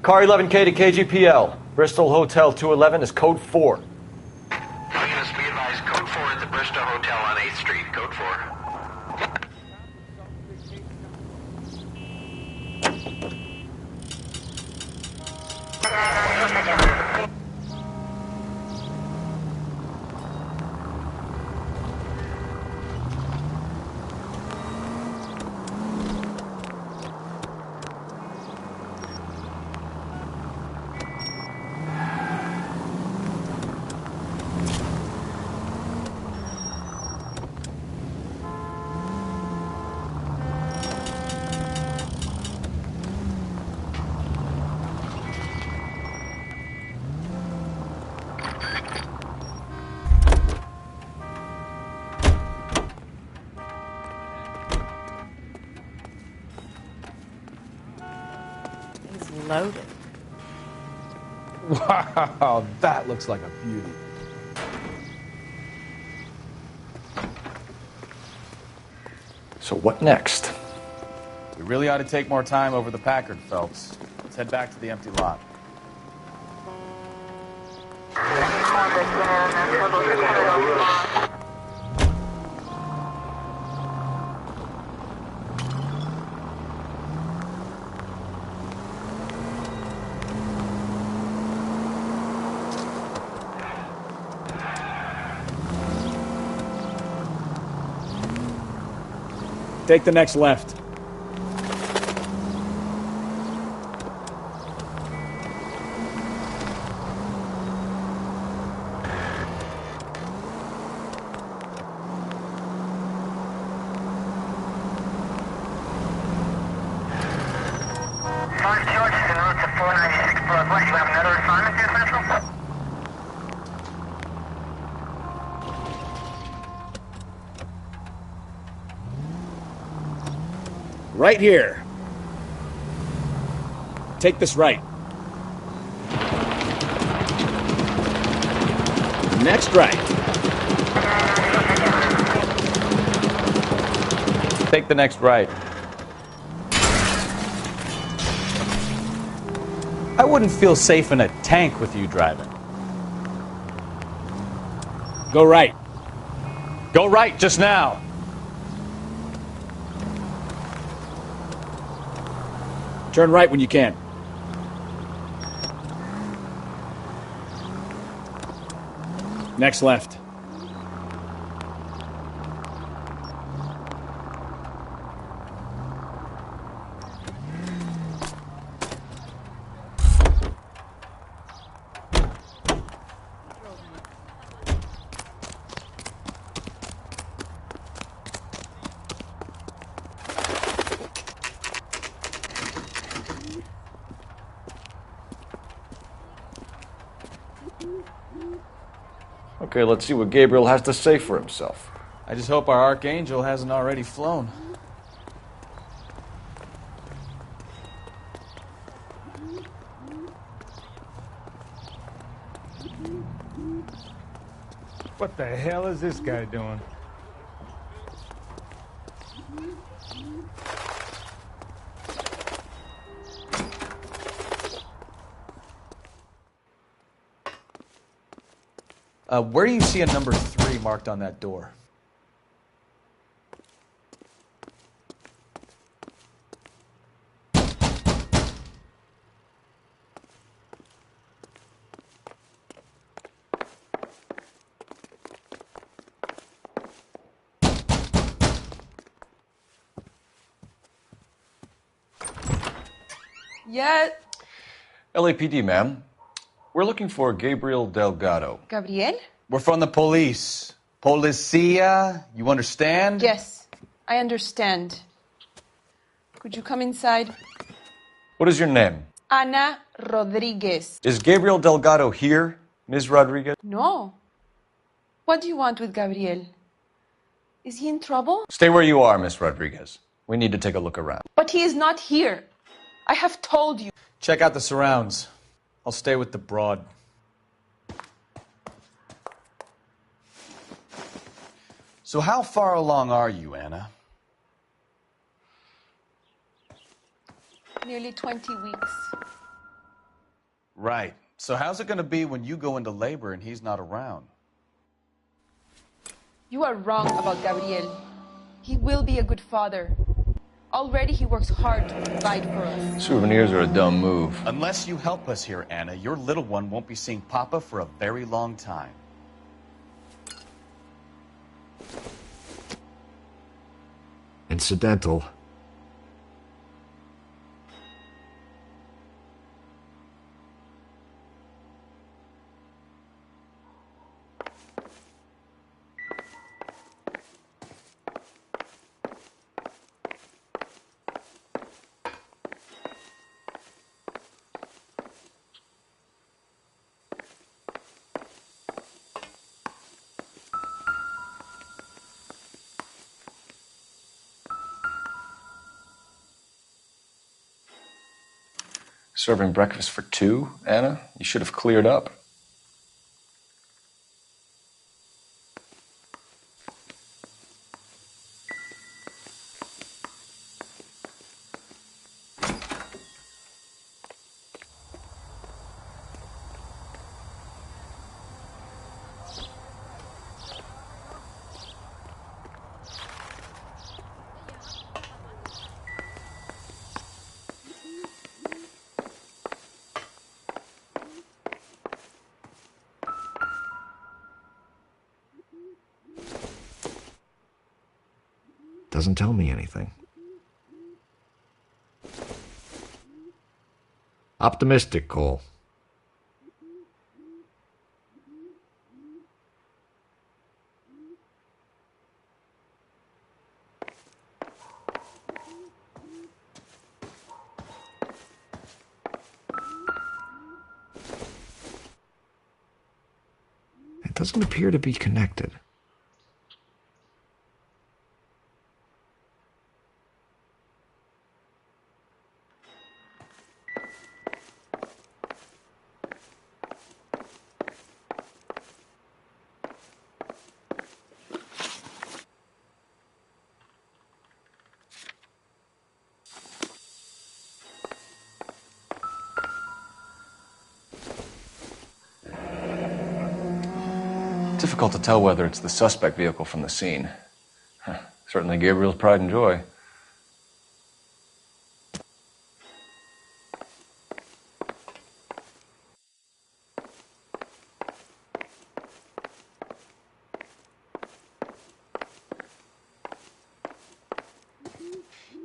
Car 11K to KGPL. Bristol Hotel 211 is code 4. Units be advised, code 4 at the Bristol Hotel on 8th Street, code 4. It's loaded. Wow, that looks like a beauty. So what next? We really ought to take more time over the Packard, Phelps. Let's head back to the empty lot. Take the next left. What, you have another assignment there, Central? Right here. Take this right. Next right. Take the next right. I wouldn't feel safe in a tank with you driving. Go right. Go right just now. Turn right when you can. Next left. Okay, let's see what Gabriel has to say for himself. I just hope our archangel hasn't already flown. What the hell is this guy doing? Where do you see a number 3 marked on that door? Yeah. LAPD, ma'am. We're looking for Gabriel Delgado. Gabriel? We're from the police. Policia, you understand? Yes, I understand. Could you come inside? What is your name? Ana Rodriguez. Is Gabriel Delgado here, Ms. Rodriguez? No. What do you want with Gabriel? Is he in trouble? Stay where you are, Ms. Rodriguez. We need to take a look around. But he is not here. I have told you. Check out the surrounds. I'll stay with the broad. So how far along are you, Anna? Nearly 20 weeks. Right. So how's it going to be when you go into labor and he's not around? You are wrong about Gabriel. He will be a good father. Already he works hard to provide for us. Souvenirs are a dumb move. Unless you help us here, Anna, your little one won't be seeing Papa for a very long time. Incidental. Serving breakfast for 2, Anna? You should have cleared up. Doesn't tell me anything. Optimistic, Cole. It doesn't appear to be connected. Difficult to tell whether it's the suspect vehicle from the scene. Certainly Gabriel's pride and joy.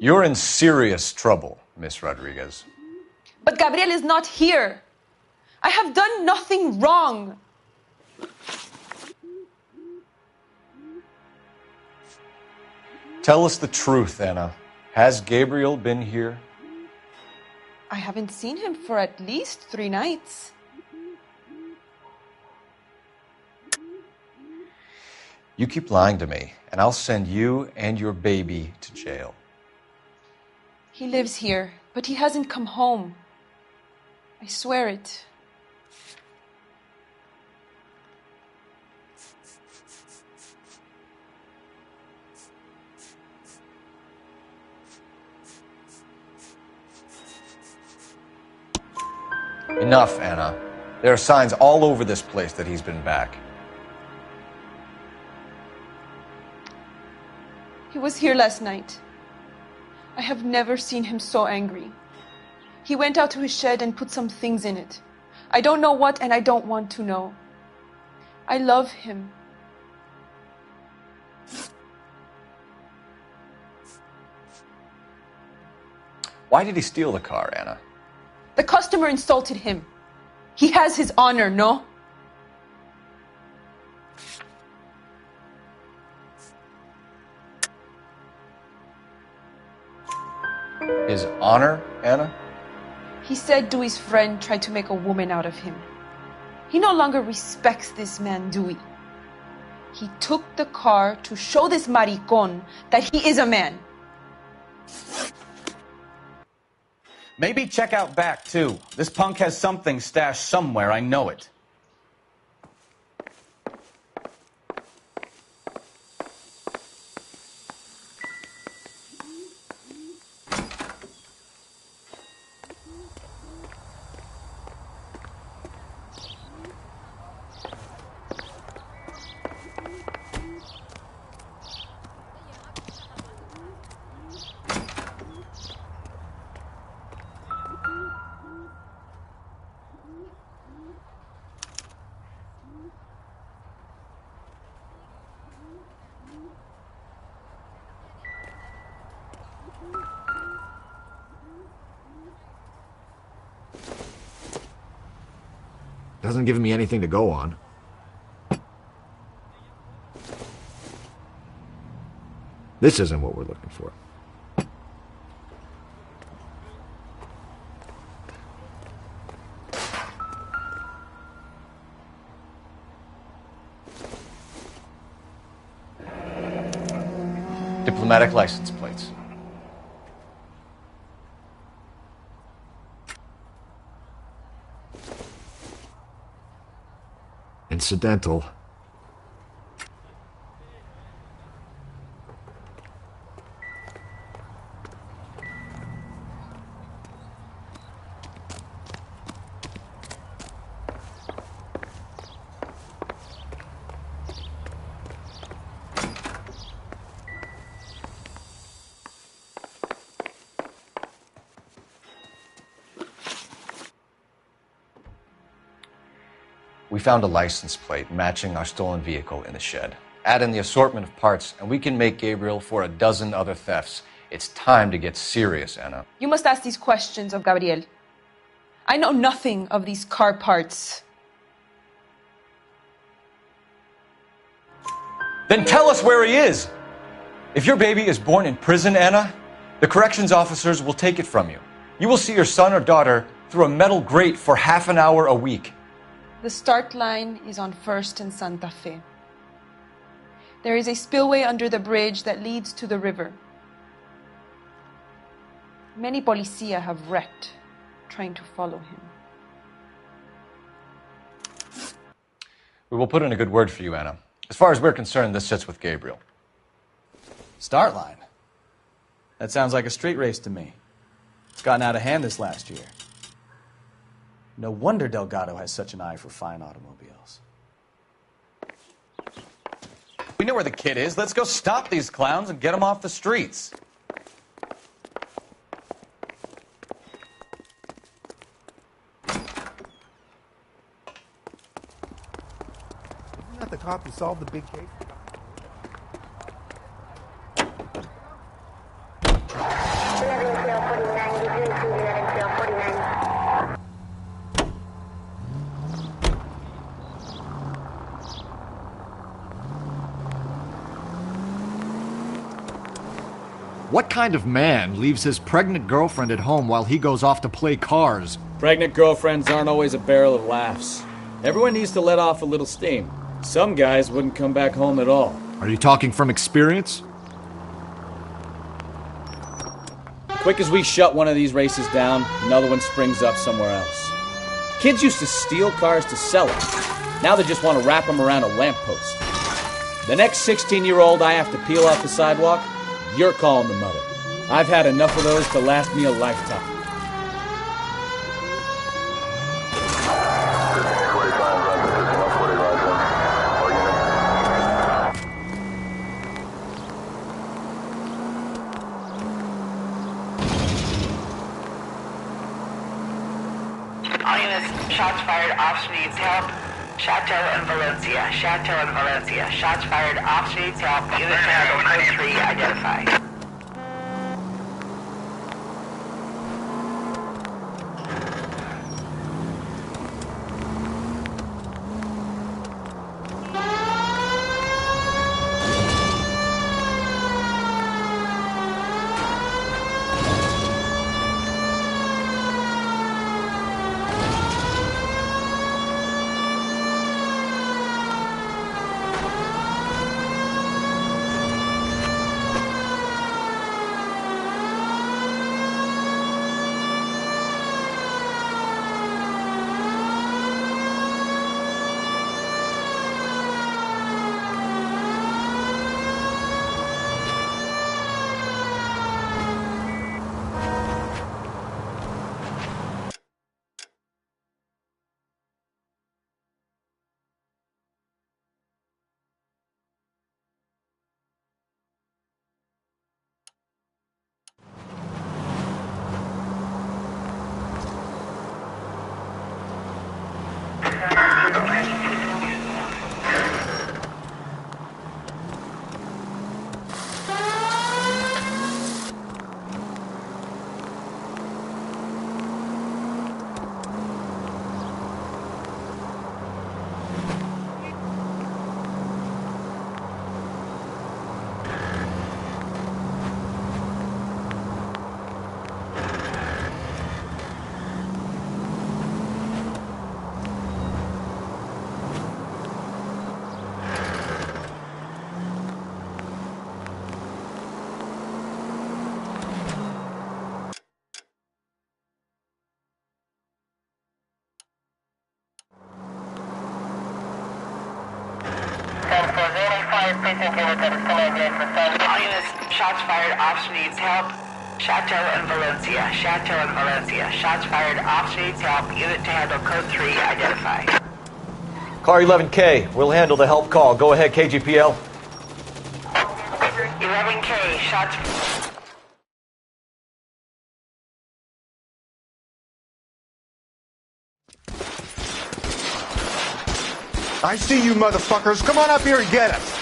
You're in serious trouble, Miss Rodriguez. But Gabriel is not here. I have done nothing wrong. Tell us the truth, Anna. Has Gabriel been here? I haven't seen him for at least 3 nights. You keep lying to me, and I'll send you and your baby to jail. He lives here, but he hasn't come home. I swear it. Enough, Anna. There are signs all over this place that he's been back. He was here last night. I have never seen him so angry. He went out to his shed and put some things in it. I don't know what, and I don't want to know. I love him. Why did he steal the car, Anna? The customer insulted him. He has his honor, no? His honor, Anna? He said Dewey's friend tried to make a woman out of him. He no longer respects this man, Dewey. He took the car to show this maricon that he is a man. Maybe check out back, too. This punk has something stashed somewhere, I know it. Doesn't give me anything to go on. This isn't what we're looking for. Diplomatic license plates. Incidental. We found a license plate matching our stolen vehicle in the shed. Add in the assortment of parts, and we can make Gabriel for a dozen other thefts. It's time to get serious, Anna. You must ask these questions of Gabriel. I know nothing of these car parts. Then tell us where he is! If your baby is born in prison, Anna, the corrections officers will take it from you. You will see your son or daughter through a metal grate for half an hour a week. The start line is on 1st and Santa Fe. There is a spillway under the bridge that leads to the river. Many policia have wrecked trying to follow him. We will put in a good word for you, Anna. As far as we're concerned, this sits with Gabriel. Start line? That sounds like a street race to me. It's gotten out of hand this last year. No wonder Delgado has such an eye for fine automobiles. We know where the kid is. Let's go stop these clowns and get them off the streets. Isn't that the cop who solved the big case? What kind of man leaves his pregnant girlfriend at home while he goes off to play cars? Pregnant girlfriends aren't always a barrel of laughs. Everyone needs to let off a little steam. Some guys wouldn't come back home at all. Are you talking from experience? Quick as we shut one of these races down, another one springs up somewhere else. Kids used to steal cars to sell them. Now they just want to wrap them around a lamppost. The next 16-year-old I have to peel off the sidewalk, you're calling the mother. I've had enough of those to last me a lifetime. All units, shots fired, officer needs help. Chateau and Valencia, Chateau and Valencia. Shots fired, officer needs help. Unit handle code 3, identify. All units, shots fired, officer needs help. Chateau and Valencia, Chateau and Valencia. Shots fired, officer needs help. Unit to handle code 3, identify. Car 11K, we'll handle the help call. Go ahead, KGPL. 11K, shots... I see you motherfuckers. Come on up here and get us.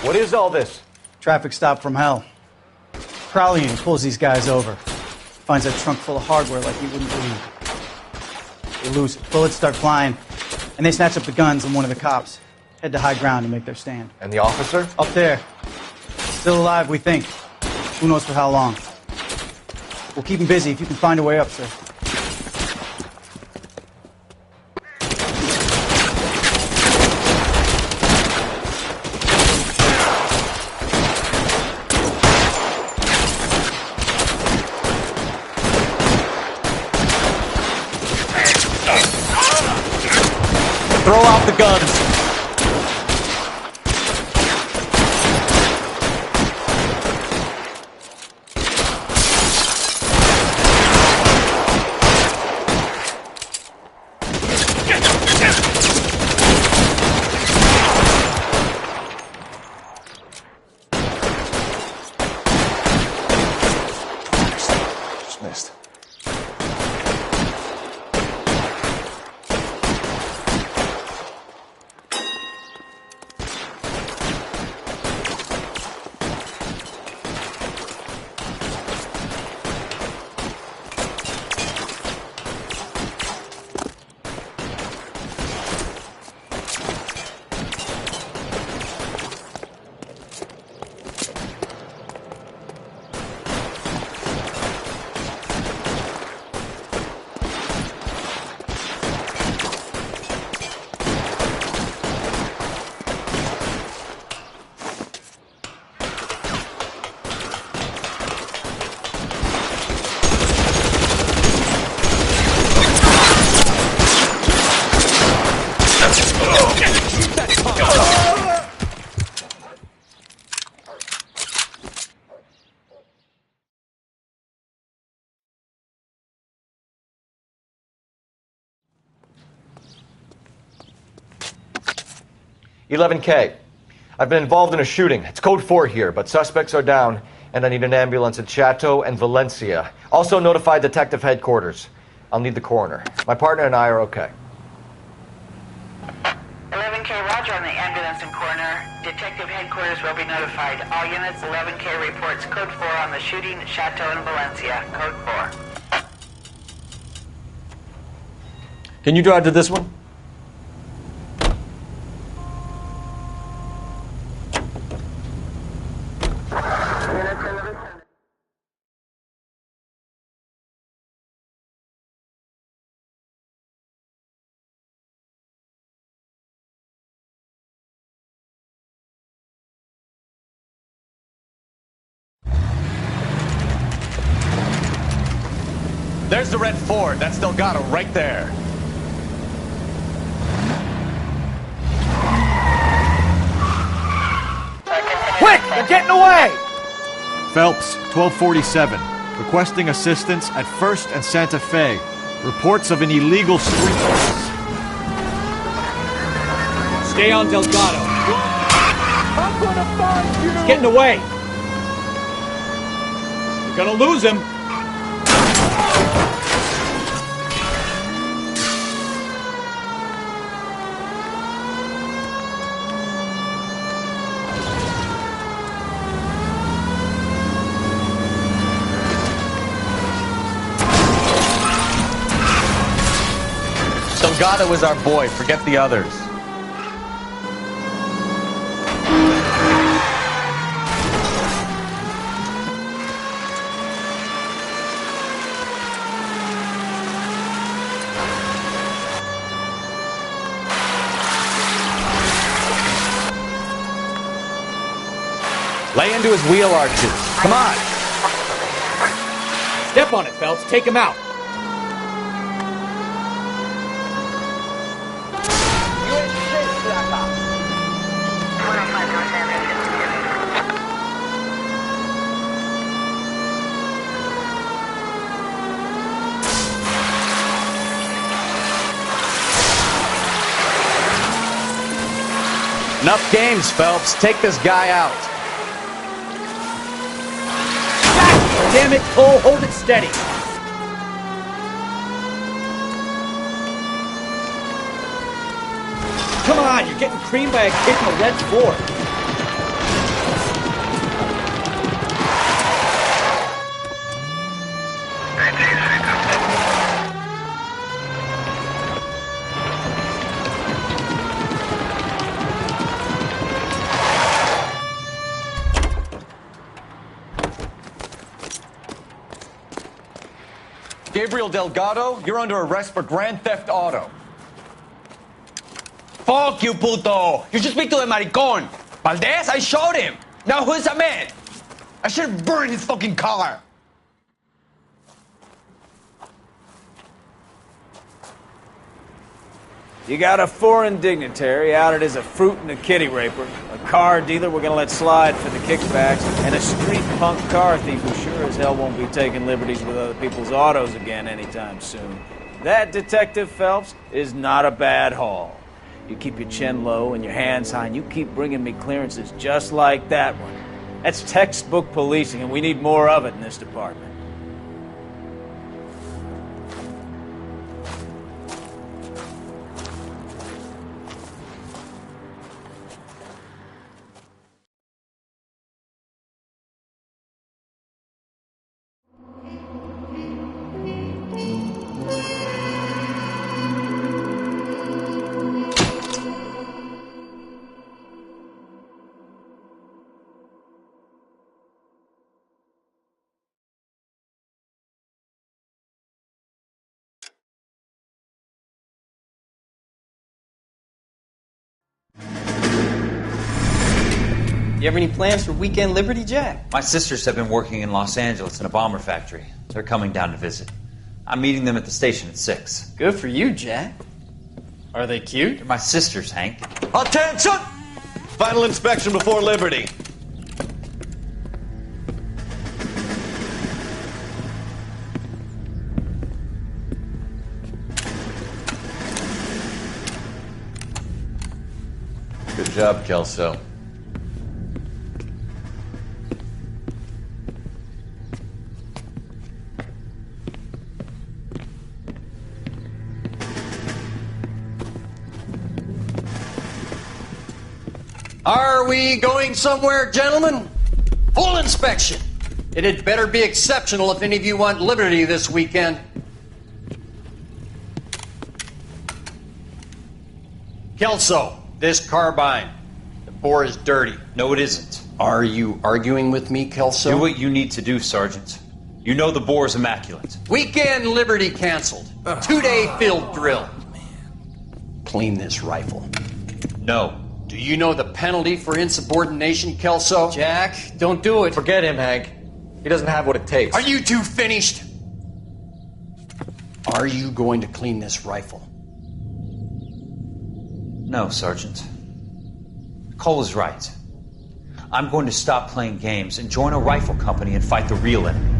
What is all this? Traffic stop from hell. Crowley pulls these guys over. Finds a trunk full of hardware like you wouldn't believe. They lose it. Bullets start flying. And they snatch up the guns and one of the cops. Head to high ground and make their stand. And the officer? Up there. Still alive, we think. Who knows for how long. We'll keep him busy if you can find a way up, sir. Throw out the guns. Missed. "11K. I've been involved in a shooting. It's code 4 here, but suspects are down, and I need an ambulance at Chateau and Valencia. Also notify detective headquarters. I'll need the coroner. My partner and I are okay." 11K, roger on the ambulance and coroner. Detective headquarters will be notified. All units, 11K reports code 4 on the shooting at Chateau and Valencia. Code 4. Can you drive to this one? There's the red Ford. That's Delgado right there. Quick! They're getting away! Phelps, 1247. Requesting assistance at 1st and Santa Fe. Reports of an illegal street race. Stay on Delgado. I'm gonna find you! He's getting away. You're gonna lose him. Delgado is our boy. Forget the others. Lay into his wheel arches. Come on. Step on it, Phelps. Take him out. Enough games, Phelps. Take this guy out. Damn it, Cole. Hold it steady. Come on, you're getting creamed by a kid in a red Ford. Gabriel Delgado, you're under arrest for grand theft auto. Fuck you, puto! You should speak to the maricón. Valdez, I showed him. Now who's a man? I should have burned his fucking car. You got a foreign dignitary outed as a fruit and a kitty raper, a car dealer we're gonna let slide for the kickbacks, and a street punk car thief who sure as hell won't be taking liberties with other people's autos again anytime soon. That, Detective Phelps, is not a bad haul. You keep your chin low and your hands high, and you keep bringing me clearances just like that one. That's textbook policing, and we need more of it in this department. You have any plans for weekend Liberty, Jack? My sisters have been working in Los Angeles in a bomber factory. They're coming down to visit. I'm meeting them at the station at 6. Good for you, Jack. Are they cute? They're my sisters, Hank. Attention! Final inspection before Liberty. Good job, Kelso. Are we going somewhere, gentlemen? Full inspection. It had better be exceptional if any of you want liberty this weekend. Kelso, this carbine. The bore is dirty. No, it isn't. Are you arguing with me, Kelso? Do what you need to do, Sergeant. You know the bore is immaculate. Weekend liberty canceled. 2-day field drill. Clean this rifle. No. Do you know the penalty for insubordination, Kelso? Jack, don't do it. Forget him, Hank. He doesn't have what it takes. Are you two finished? Are you going to clean this rifle? No, Sergeant. Cole is right. I'm going to stop playing games and join a rifle company and fight the real enemy.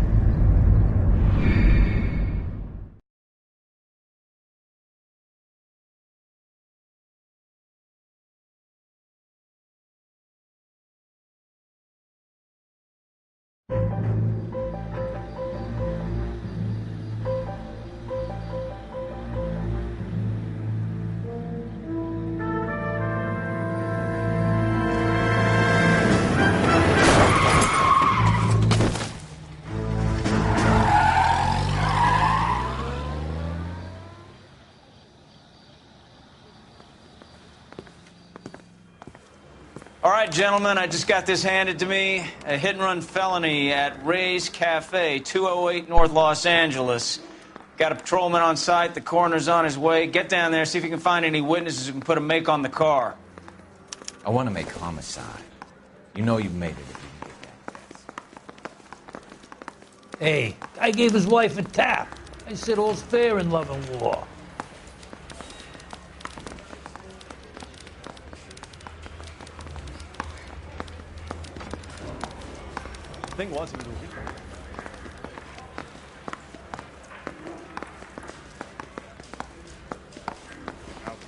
All right, gentlemen, I just got this handed to me. A hit-and-run felony at Ray's Cafe, 208 North Los Angeles. Got a patrolman on site. The coroner's on his way. Get down there, see if you can find any witnesses who can put a make on the car. I want to make homicide. You know you've made it if you can get that. Hey, I gave his wife a tap. I said all's fair in love and war. The thing was, he was a weekend.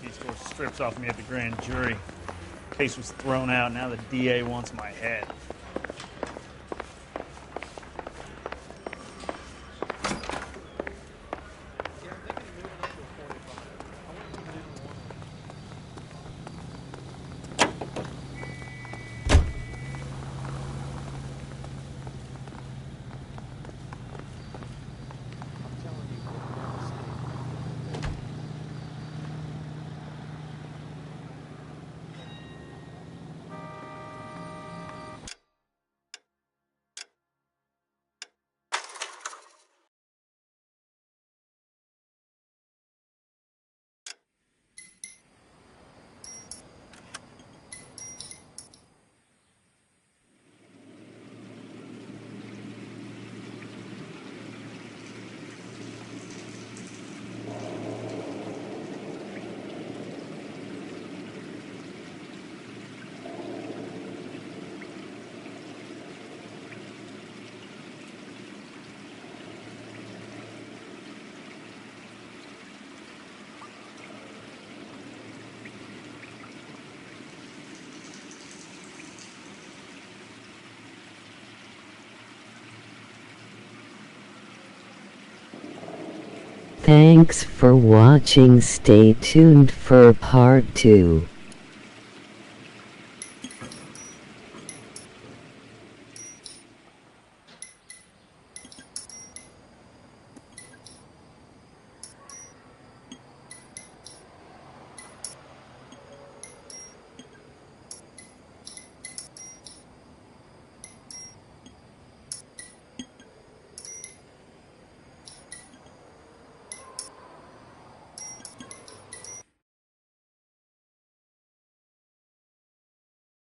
He scored strips off me at the grand jury. Case was thrown out. Now the DA wants my head. Thanks for watching. Stay tuned for part 2.